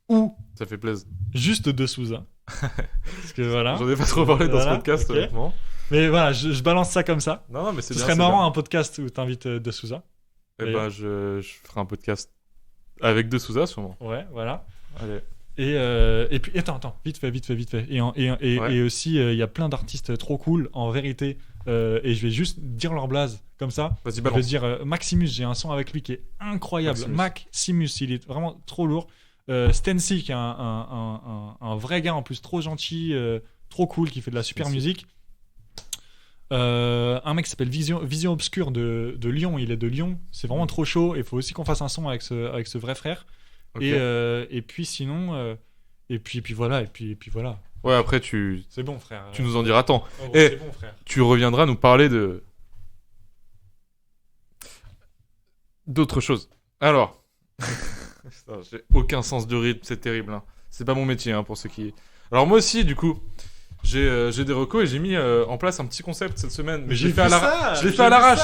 Ou ça fait plaisir. Juste de Souza. Parce que voilà. J'en ai pas trop parlé dans ce podcast, honnêtement. Mais voilà, je balance ça comme ça. Non, mais c'est bien. Ce serait marrant un podcast où t'invites de Souza. Je ferai un podcast avec de Souza sûrement. Ouais, voilà. Allez. Et puis attends, vite fait. Et aussi il y a plein d'artistes trop cool en vérité. Et je vais juste dire leur blaze comme ça. Vas-y, balance. Je vais dire Maximus, j'ai un son avec lui qui est incroyable. Maximus, il est vraiment trop lourd. Stancy, qui est un vrai gars en plus, trop gentil, trop cool, qui fait de la super musique. Un mec qui s'appelle Vision Obscure de Lyon, il est de Lyon, c'est vraiment trop chaud. Il faut aussi qu'on fasse un son avec ce vrai frère. Et puis sinon, et puis voilà. Ouais, après c'est bon, frère. Tu nous en diras tant. C'est bon, frère. Tu reviendras nous parler d'autres choses. Alors, j'ai aucun sens de rythme, c'est terrible. Hein. C'est pas mon métier, pour ceux qui. Alors moi aussi, du coup, j'ai des recos et j'ai mis en place un petit concept cette semaine. Mais je l'ai fait à l'arrache.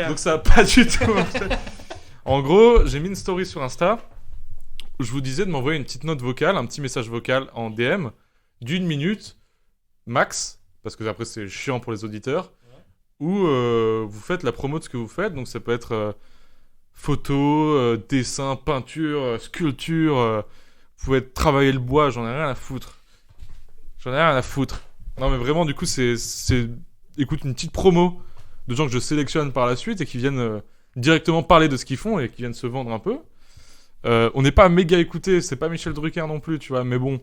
Donc ça a pas du tout. En gros, j'ai mis une story sur Insta où je vous disais de m'envoyer une petite note vocale, un petit message vocal en DM d'1 minute max, parce que après c'est chiant pour les auditeurs, où vous faites la promo de ce que vous faites. Donc ça peut être photo, dessin, peinture, sculpture, vous pouvez travailler le bois, j'en ai rien à foutre. Non mais vraiment, du coup c'est écoute, une petite promo de gens que je sélectionne par la suite et qui viennent directement parler de ce qu'ils font et qui viennent se vendre un peu. On n'est pas méga écouté, c'est pas Michel Drucker non plus, tu vois, mais bon,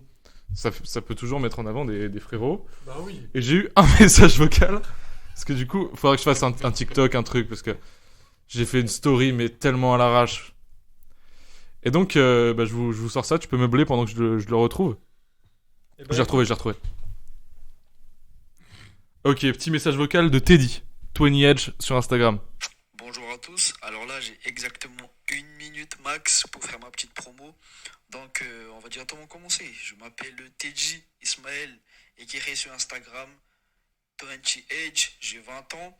ça peut toujours mettre en avant des frérots. Bah oui. Et j'ai eu un message vocal. Parce que du coup, il faudrait que je fasse un TikTok, un truc. Parce que j'ai fait une story, mais tellement à l'arrache. Et donc, je vous sors ça. Tu peux meubler pendant que je le retrouve. Je l'ai retrouvé. Ok, petit message vocal de Teddy. 20 Edge sur Instagram. Bonjour à tous. Alors là, j'ai exactement 1 minute max pour faire ma petite promo. Donc, on va directement commencer. Je m'appelle Teddy Ismaël, écrit sur Instagram. 20 Edge, j'ai 20 ans.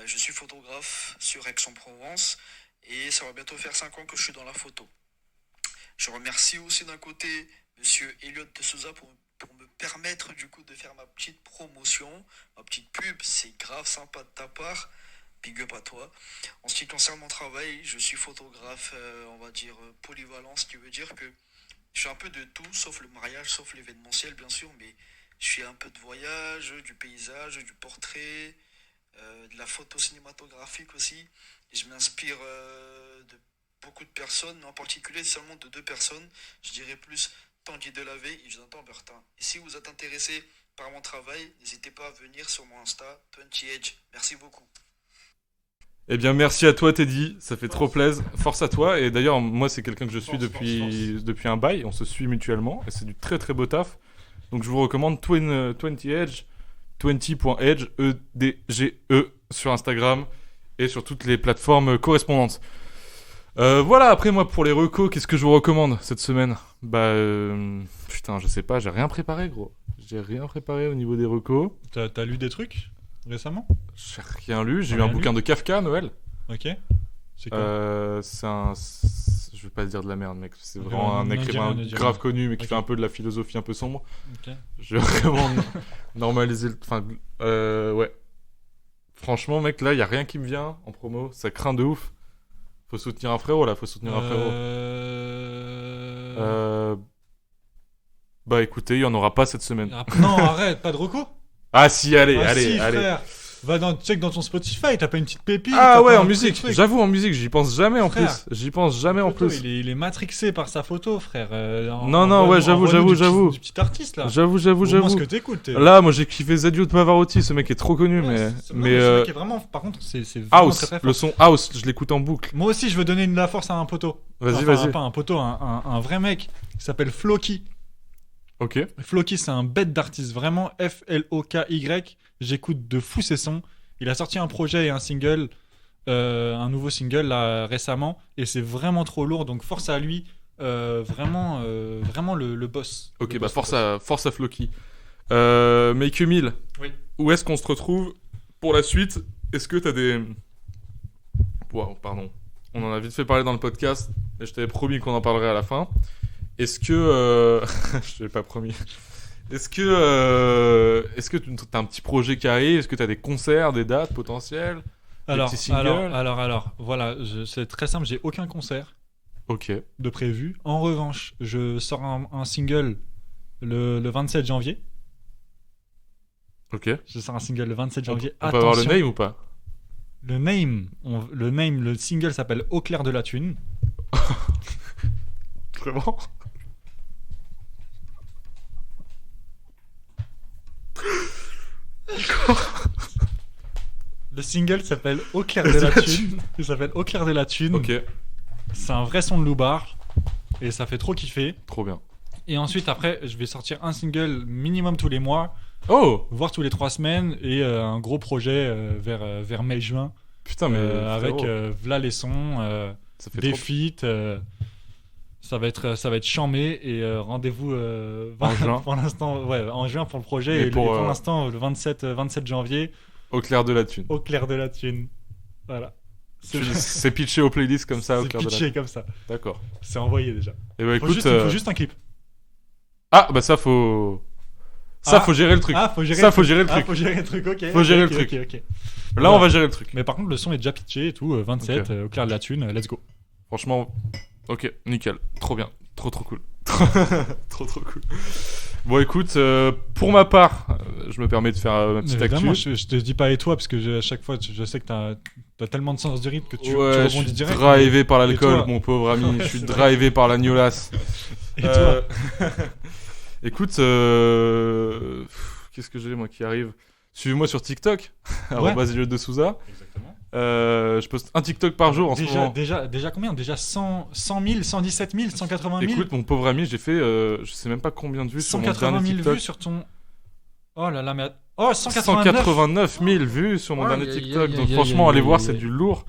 Je suis photographe sur Aix-en-Provence et ça va bientôt faire 5 ans que je suis dans la photo. Je remercie aussi d'un côté Monsieur Elliot de Souza pour me permettre du coup de faire ma petite promotion, ma petite pub. C'est grave sympa de ta part. Big up à toi. En ce qui concerne mon travail, je suis photographe, on va dire polyvalent, ce qui veut dire que je fais un peu de tout, sauf le mariage, sauf l'événementiel bien sûr, mais je fais un peu de voyage, du paysage, du portrait, de la photo cinématographique aussi. Et je m'inspire de beaucoup de personnes, en particulier seulement de 2 personnes. Je dirais plus Tanguy Delavé et Jonathan Bertin. Et si vous êtes intéressé par mon travail, n'hésitez pas à venir sur mon Insta, 20 Edge. Merci beaucoup. Eh bien, merci à toi, Teddy. Ça fait trop plaisir. Force à toi. Et d'ailleurs, moi, c'est quelqu'un que je suis depuis un bail. On se suit mutuellement. Et c'est du très très beau taf. Donc, je vous recommande 20 Edge, 20.edge, EDGE sur Instagram et sur toutes les plateformes correspondantes. Voilà, après, moi, pour les recos, qu'est-ce que je vous recommande cette semaine ? Putain, je sais pas, j'ai rien préparé, gros. J'ai rien préparé au niveau des recos. T'as lu des trucs récemment ? J'ai rien lu. J'ai eu un bouquin de Kafka, Noël. Ok. C'est quoi ? C'est un... Je vais pas dire de la merde, mec. C'est vraiment un écrivain grave connu, mais qui fait un peu de la philosophie un peu sombre. Ok. Je vais vraiment normaliser... Enfin, ouais. Franchement, mec, là, y a rien qui me vient en promo. Ça craint de ouf. Faut soutenir un frérot, là. Faut soutenir un frérot. Bah, écoutez, il y en aura pas cette semaine. Non, arrête, pas de recours. Ah si, allez. Frère. Va check dans ton Spotify, t'as pas une petite pépite. Ah ouais, en musique. J'avoue, en musique, j'y pense jamais en plus. J'y pense jamais en plus. Il est matrixé par sa photo, frère. Non, ouais, j'avoue. Du petit artiste là. J'avoue. Moi, ce que t'écoutes. Là, moi, j'ai kiffé Zeddio de Pavarotti. Ce mec est trop connu, mais. Ce mec est vraiment. Par contre, c'est vraiment House. Très, très fort. Le son House, je l'écoute en boucle. Moi aussi, je veux donner de la force à un poteau. Vas-y. Pas un poteau, un vrai mec qui s'appelle Floki. Ok. Floki, c'est un bête d'artiste, vraiment Floky. J'écoute de fou ses sons. Il a sorti un projet et un single, un nouveau single là récemment, et c'est vraiment trop lourd. Donc force à lui, vraiment le boss. Ok, le bah boss, force à Floki. Make a Meal. Oui. Où est-ce qu'on se retrouve pour la suite ? Est-ce que t'as des... Wow, pardon. On en a vite fait parler dans le podcast, mais je t'avais promis qu'on en parlerait à la fin. Est-ce que... je t'avais pas promis. Est-ce que t'as un petit projet qui arrive ? Est-ce que t'as des concerts, des dates potentielles ? Des petits singles ? Alors, voilà, c'est très simple, j'ai aucun concert de prévu. En revanche, je sors un single le 27 janvier. Ok. Je sors un single le 27 janvier. On peut avoir le name ou pas ? Le single s'appelle Au clair de la thune. Vraiment ? Le single s'appelle Au clair de la thune. Il s'appelle Au clair de la thune. Ok. C'est un vrai son de Loubar et ça fait trop kiffer. Trop bien. Et ensuite après, je vais sortir un single minimum tous les mois. Oh. Voire tous les 3 semaines et un gros projet vers mai-juin. Putain mais avec v'là les sons, ça fait des feats. Ça va être chambé et rendez-vous en juin. Pour l'instant, ouais, en juin pour le projet et pour l'instant le 27 janvier. Au clair de la thune. Au clair de la thune. Voilà. C'est pitché aux playlists comme ça. Au clair de la thune. C'est pitché comme ça. D'accord. C'est envoyé déjà. Et bah écoute, faut juste un clip. Ah bah ça faut. Faut gérer le truc. Faut gérer le truc. Faut gérer le truc. Faut gérer le truc. Ok. Faut gérer le truc. Ok. Là on va gérer le truc. Mais par contre le son est déjà pitché et tout. 27 au clair de la thune. Let's go. Franchement. Ok, nickel, trop bien, trop cool. trop cool. Bon écoute, pour ma part, je me permets de faire ma petite actu. Je te dis pas et toi parce que à chaque fois je sais que t'as tellement de sens du rythme que tu rebondis direct. Je suis drivé par l'alcool, mon pauvre ami, je suis drivé par la gnolasse. Et toi Écoute, qu'est-ce que j'ai moi qui arrive? Suivez-moi sur TikTok, Elliot de Souza. Exactement. Je poste un TikTok par jour en ce moment. Déjà combien? Déjà 100 000, 117 000, 180 000? Écoute, mon pauvre ami, j'ai fait, je sais même pas combien de vues sur mon dernier 180 000 TikTok. vues sur ton... Oh là là, mais... Oh, 189 000 vues sur mon dernier TikTok. Donc franchement, allez voir, c'est du lourd.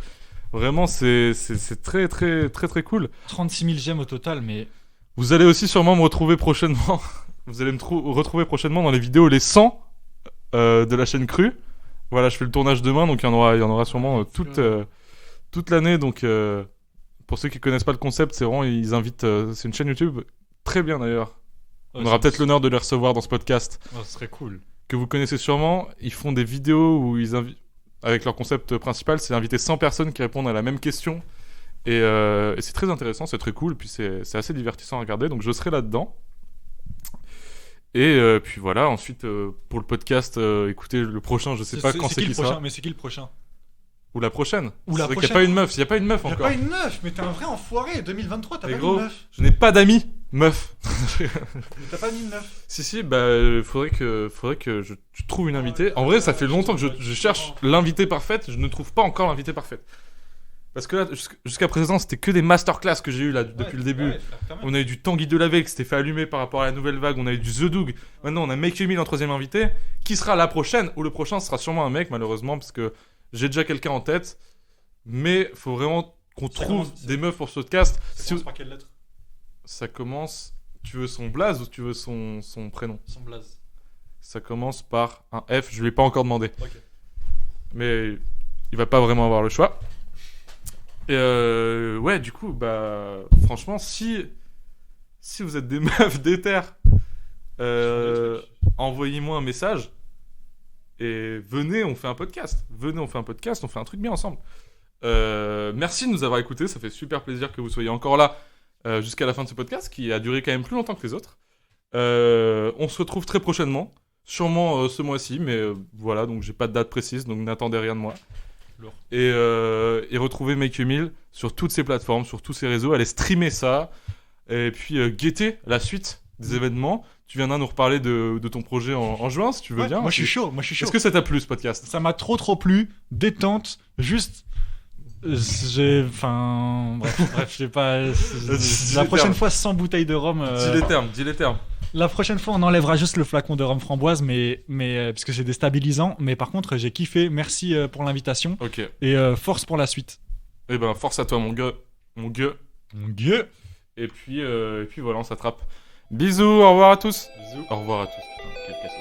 Vraiment, c'est très, très, très, très cool. 36 000 j'aime au total, mais... Vous allez aussi sûrement me retrouver prochainement. Vous allez me retrouver prochainement dans les vidéos les 100 de la chaîne Crue. Voilà, je fais le tournage demain, donc il y en aura sûrement toute l'année. Donc pour ceux qui connaissent pas le concept, c'est vraiment, ils invitent. C'est une chaîne YouTube très bien d'ailleurs. On aura peut-être l'honneur de les recevoir dans ce podcast. Oh, ce serait cool. Que vous connaissez sûrement. Ils font des vidéos où ils invitent. Avec leur concept principal, c'est d'inviter 100 personnes qui répondent à la même question. Et c'est très intéressant, c'est très cool. Puis c'est assez divertissant à regarder. Donc je serai là-dedans. Et puis voilà, ensuite pour le podcast, écoutez, le prochain, je sais pas quand c'est qui sera. Mais c'est qui le prochain? Ou la prochaine. Ou la c'est vrai prochaine. qu'il n'y a pas une meuf, il n'y a pas une meuf encore. Il n'y a pas une meuf, mais t'es un vrai enfoiré. 2023, t'as pas gros, mis une meuf. Je n'ai pas d'amis meuf. Mais t'as pas mis une meuf. Si, bah, faudrait que je trouve une invitée. En vrai, ça fait longtemps que je cherche l'invitée parfaite, je ne trouve pas encore l'invitée parfaite. Parce que là, jusqu'à présent, c'était que des masterclass que j'ai eu là depuis le début. On a eu du Tanguy Delaveille qui s'était fait allumer par rapport à la nouvelle vague. On a eu du The Doug. Maintenant, on a Make Emile en troisième invité. Qui sera la prochaine? Ou le prochain sera sûrement un mec, malheureusement, parce que j'ai déjà quelqu'un en tête. Mais faut vraiment qu'on trouve des meufs pour ce podcast. Ça commence par quelle lettre? Ça commence. Tu veux son blaze ou tu veux son prénom? Son blaze. Ça commence par un F. Je lui ai pas encore demandé. Ok. Mais il va pas vraiment avoir le choix. Et ouais, du coup, bah, franchement, si vous êtes des meufs d'éther, envoyez-moi un message et venez, on fait un podcast. Venez, on fait un podcast, on fait un truc bien ensemble. Merci de nous avoir écoutés, ça fait super plaisir que vous soyez encore là jusqu'à la fin de ce podcast qui a duré quand même plus longtemps que les autres. On se retrouve très prochainement, sûrement ce mois-ci, mais voilà, donc j'ai pas de date précise, donc n'attendez rien de moi. Et retrouver Make Emile sur toutes ces plateformes, sur tous ces réseaux, allez streamer ça, et puis guetter la suite des événements. Tu viendras nous reparler de ton projet en juin, si tu veux bien. Moi je suis chaud. Est-ce que ça t'a plu ce podcast? Ça m'a trop plu, détente, juste... Bref, je sais pas... La prochaine fois, 100 bouteilles de rhum... Dis les termes. La prochaine fois, on enlèvera juste le flacon de rhum framboise, mais parce que c'est déstabilisant. Mais par contre, j'ai kiffé. Merci pour l'invitation. Ok. Et force pour la suite. Eh ben, force à toi, mon gars. Et puis voilà, on s'attrape. Bisous, au revoir à tous. Bisous. Au revoir à tous. Putain, quel casse.